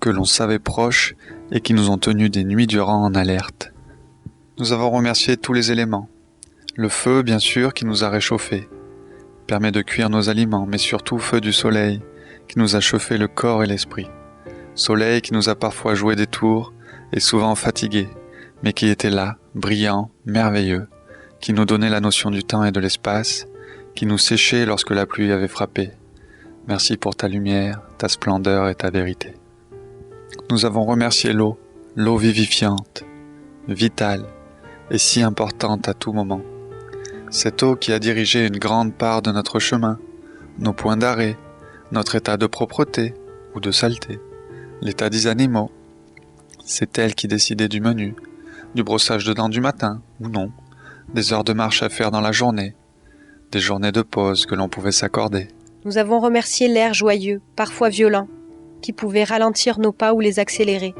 Speaker 1: que l'on savait proches et qui nous ont tenus des nuits durant en alerte. Nous avons remercié tous les éléments. Le feu, bien sûr, qui nous a réchauffés, permet de cuire nos aliments, mais surtout feu du soleil, qui nous a chauffé le corps et l'esprit. Soleil qui nous a parfois joué des tours et souvent fatigués, mais qui était là, brillant, merveilleux, qui nous donnait la notion du temps et de l'espace, qui nous séchait lorsque la pluie avait frappé. Merci pour ta lumière, ta splendeur et ta vérité. Nous avons remercié l'eau vivifiante, vitale et si importante à tout moment. Cette eau qui a dirigé une grande part de notre chemin, nos points d'arrêt, notre état de propreté ou de saleté, l'état des animaux. C'est elle qui décidait du menu, du brossage de dents du matin ou non, des heures de marche à faire dans la journée, des journées de pause que l'on pouvait s'accorder.
Speaker 2: Nous avons remercié l'air joyeux, parfois violent, qui pouvait ralentir nos pas ou les accélérer.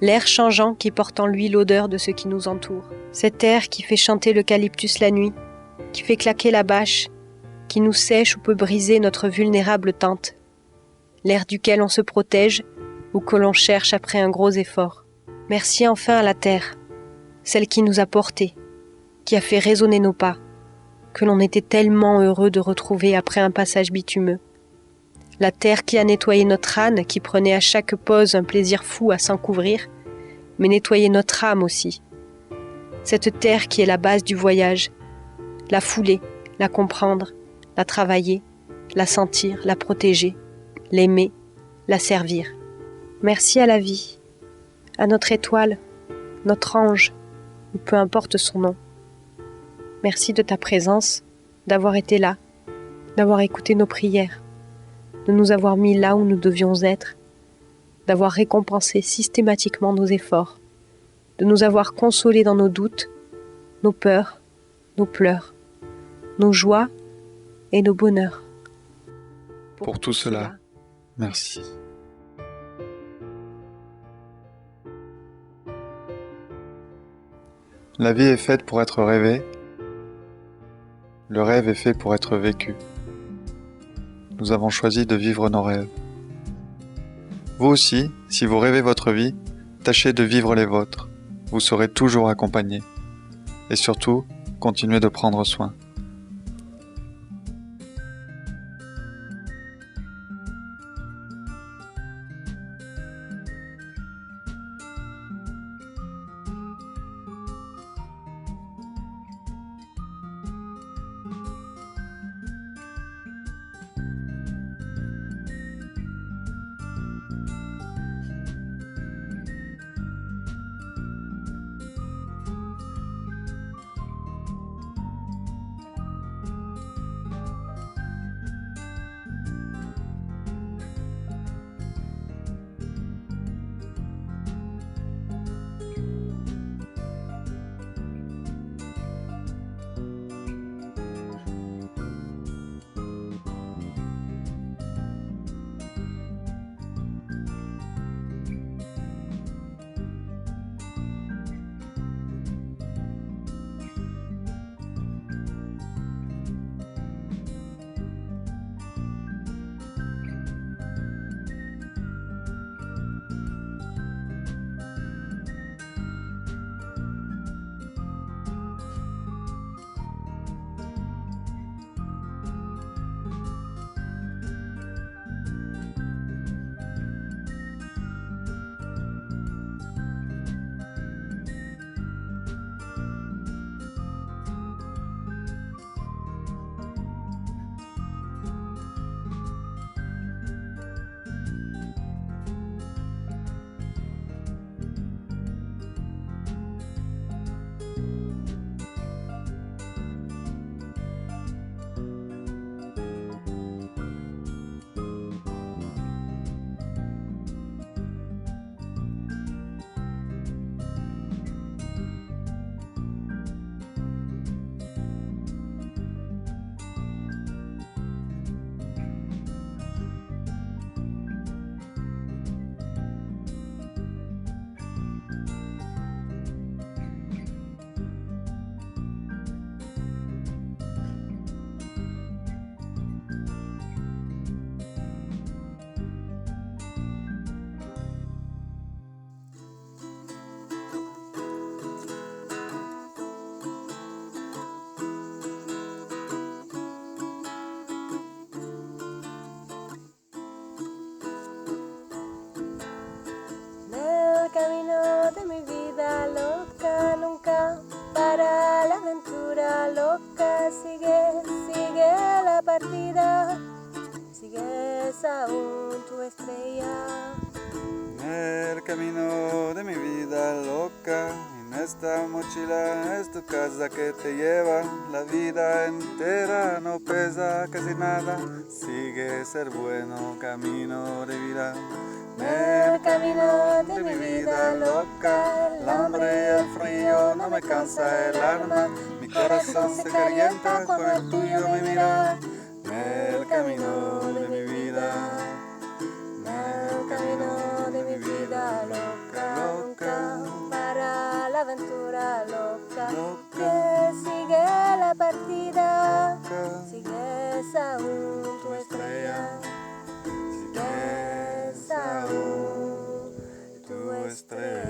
Speaker 2: L'air changeant qui porte en lui l'odeur de ce qui nous entoure. Cet air qui fait chanter l'eucalyptus la nuit, qui fait claquer la bâche, qui nous sèche ou peut briser notre vulnérable tente. L'air duquel on se protège ou que l'on cherche après un gros effort. Merci enfin à la terre, celle qui nous a portés, qui a fait résonner nos pas, que l'on était tellement heureux de retrouver après un passage bitumeux. La terre qui a nettoyé notre âne, qui prenait à chaque pause un plaisir fou à s'en couvrir, mais nettoyé notre âme aussi. Cette terre qui est la base du voyage, la fouler, la comprendre, la travailler, la sentir, la protéger, l'aimer, la servir. Merci à la vie, à notre étoile, notre ange, ou peu importe son nom. Merci de ta présence, d'avoir été là, d'avoir écouté nos prières, de nous avoir mis là où nous devions être, d'avoir récompensé systématiquement nos efforts, de nous avoir consolés dans nos doutes, nos peurs, nos pleurs, nos joies et nos bonheurs.
Speaker 1: Pour tout cela, merci. La vie est faite pour être rêvée. Le rêve est fait pour être vécu. Nous avons choisi de vivre nos rêves. Vous aussi, si vous rêvez votre vie, tâchez de vivre les vôtres. Vous serez toujours accompagné. Et surtout, continuez de prendre soin.
Speaker 9: camino de mi vida loca. En esta mochila es tu casa que te lleva la vida entera, no pesa casi nada. Sigue ser bueno camino de vida. El camino de mi vida loca, el hambre y el frío no me cansa el alma. Mi corazón se calienta cuando el tuyo me mira. El camino de mi vida. El camino de mi vida loca, loca, para la aventura loca, que sigue la partida, sigues aún tu estrella, sigues aún tu estrella.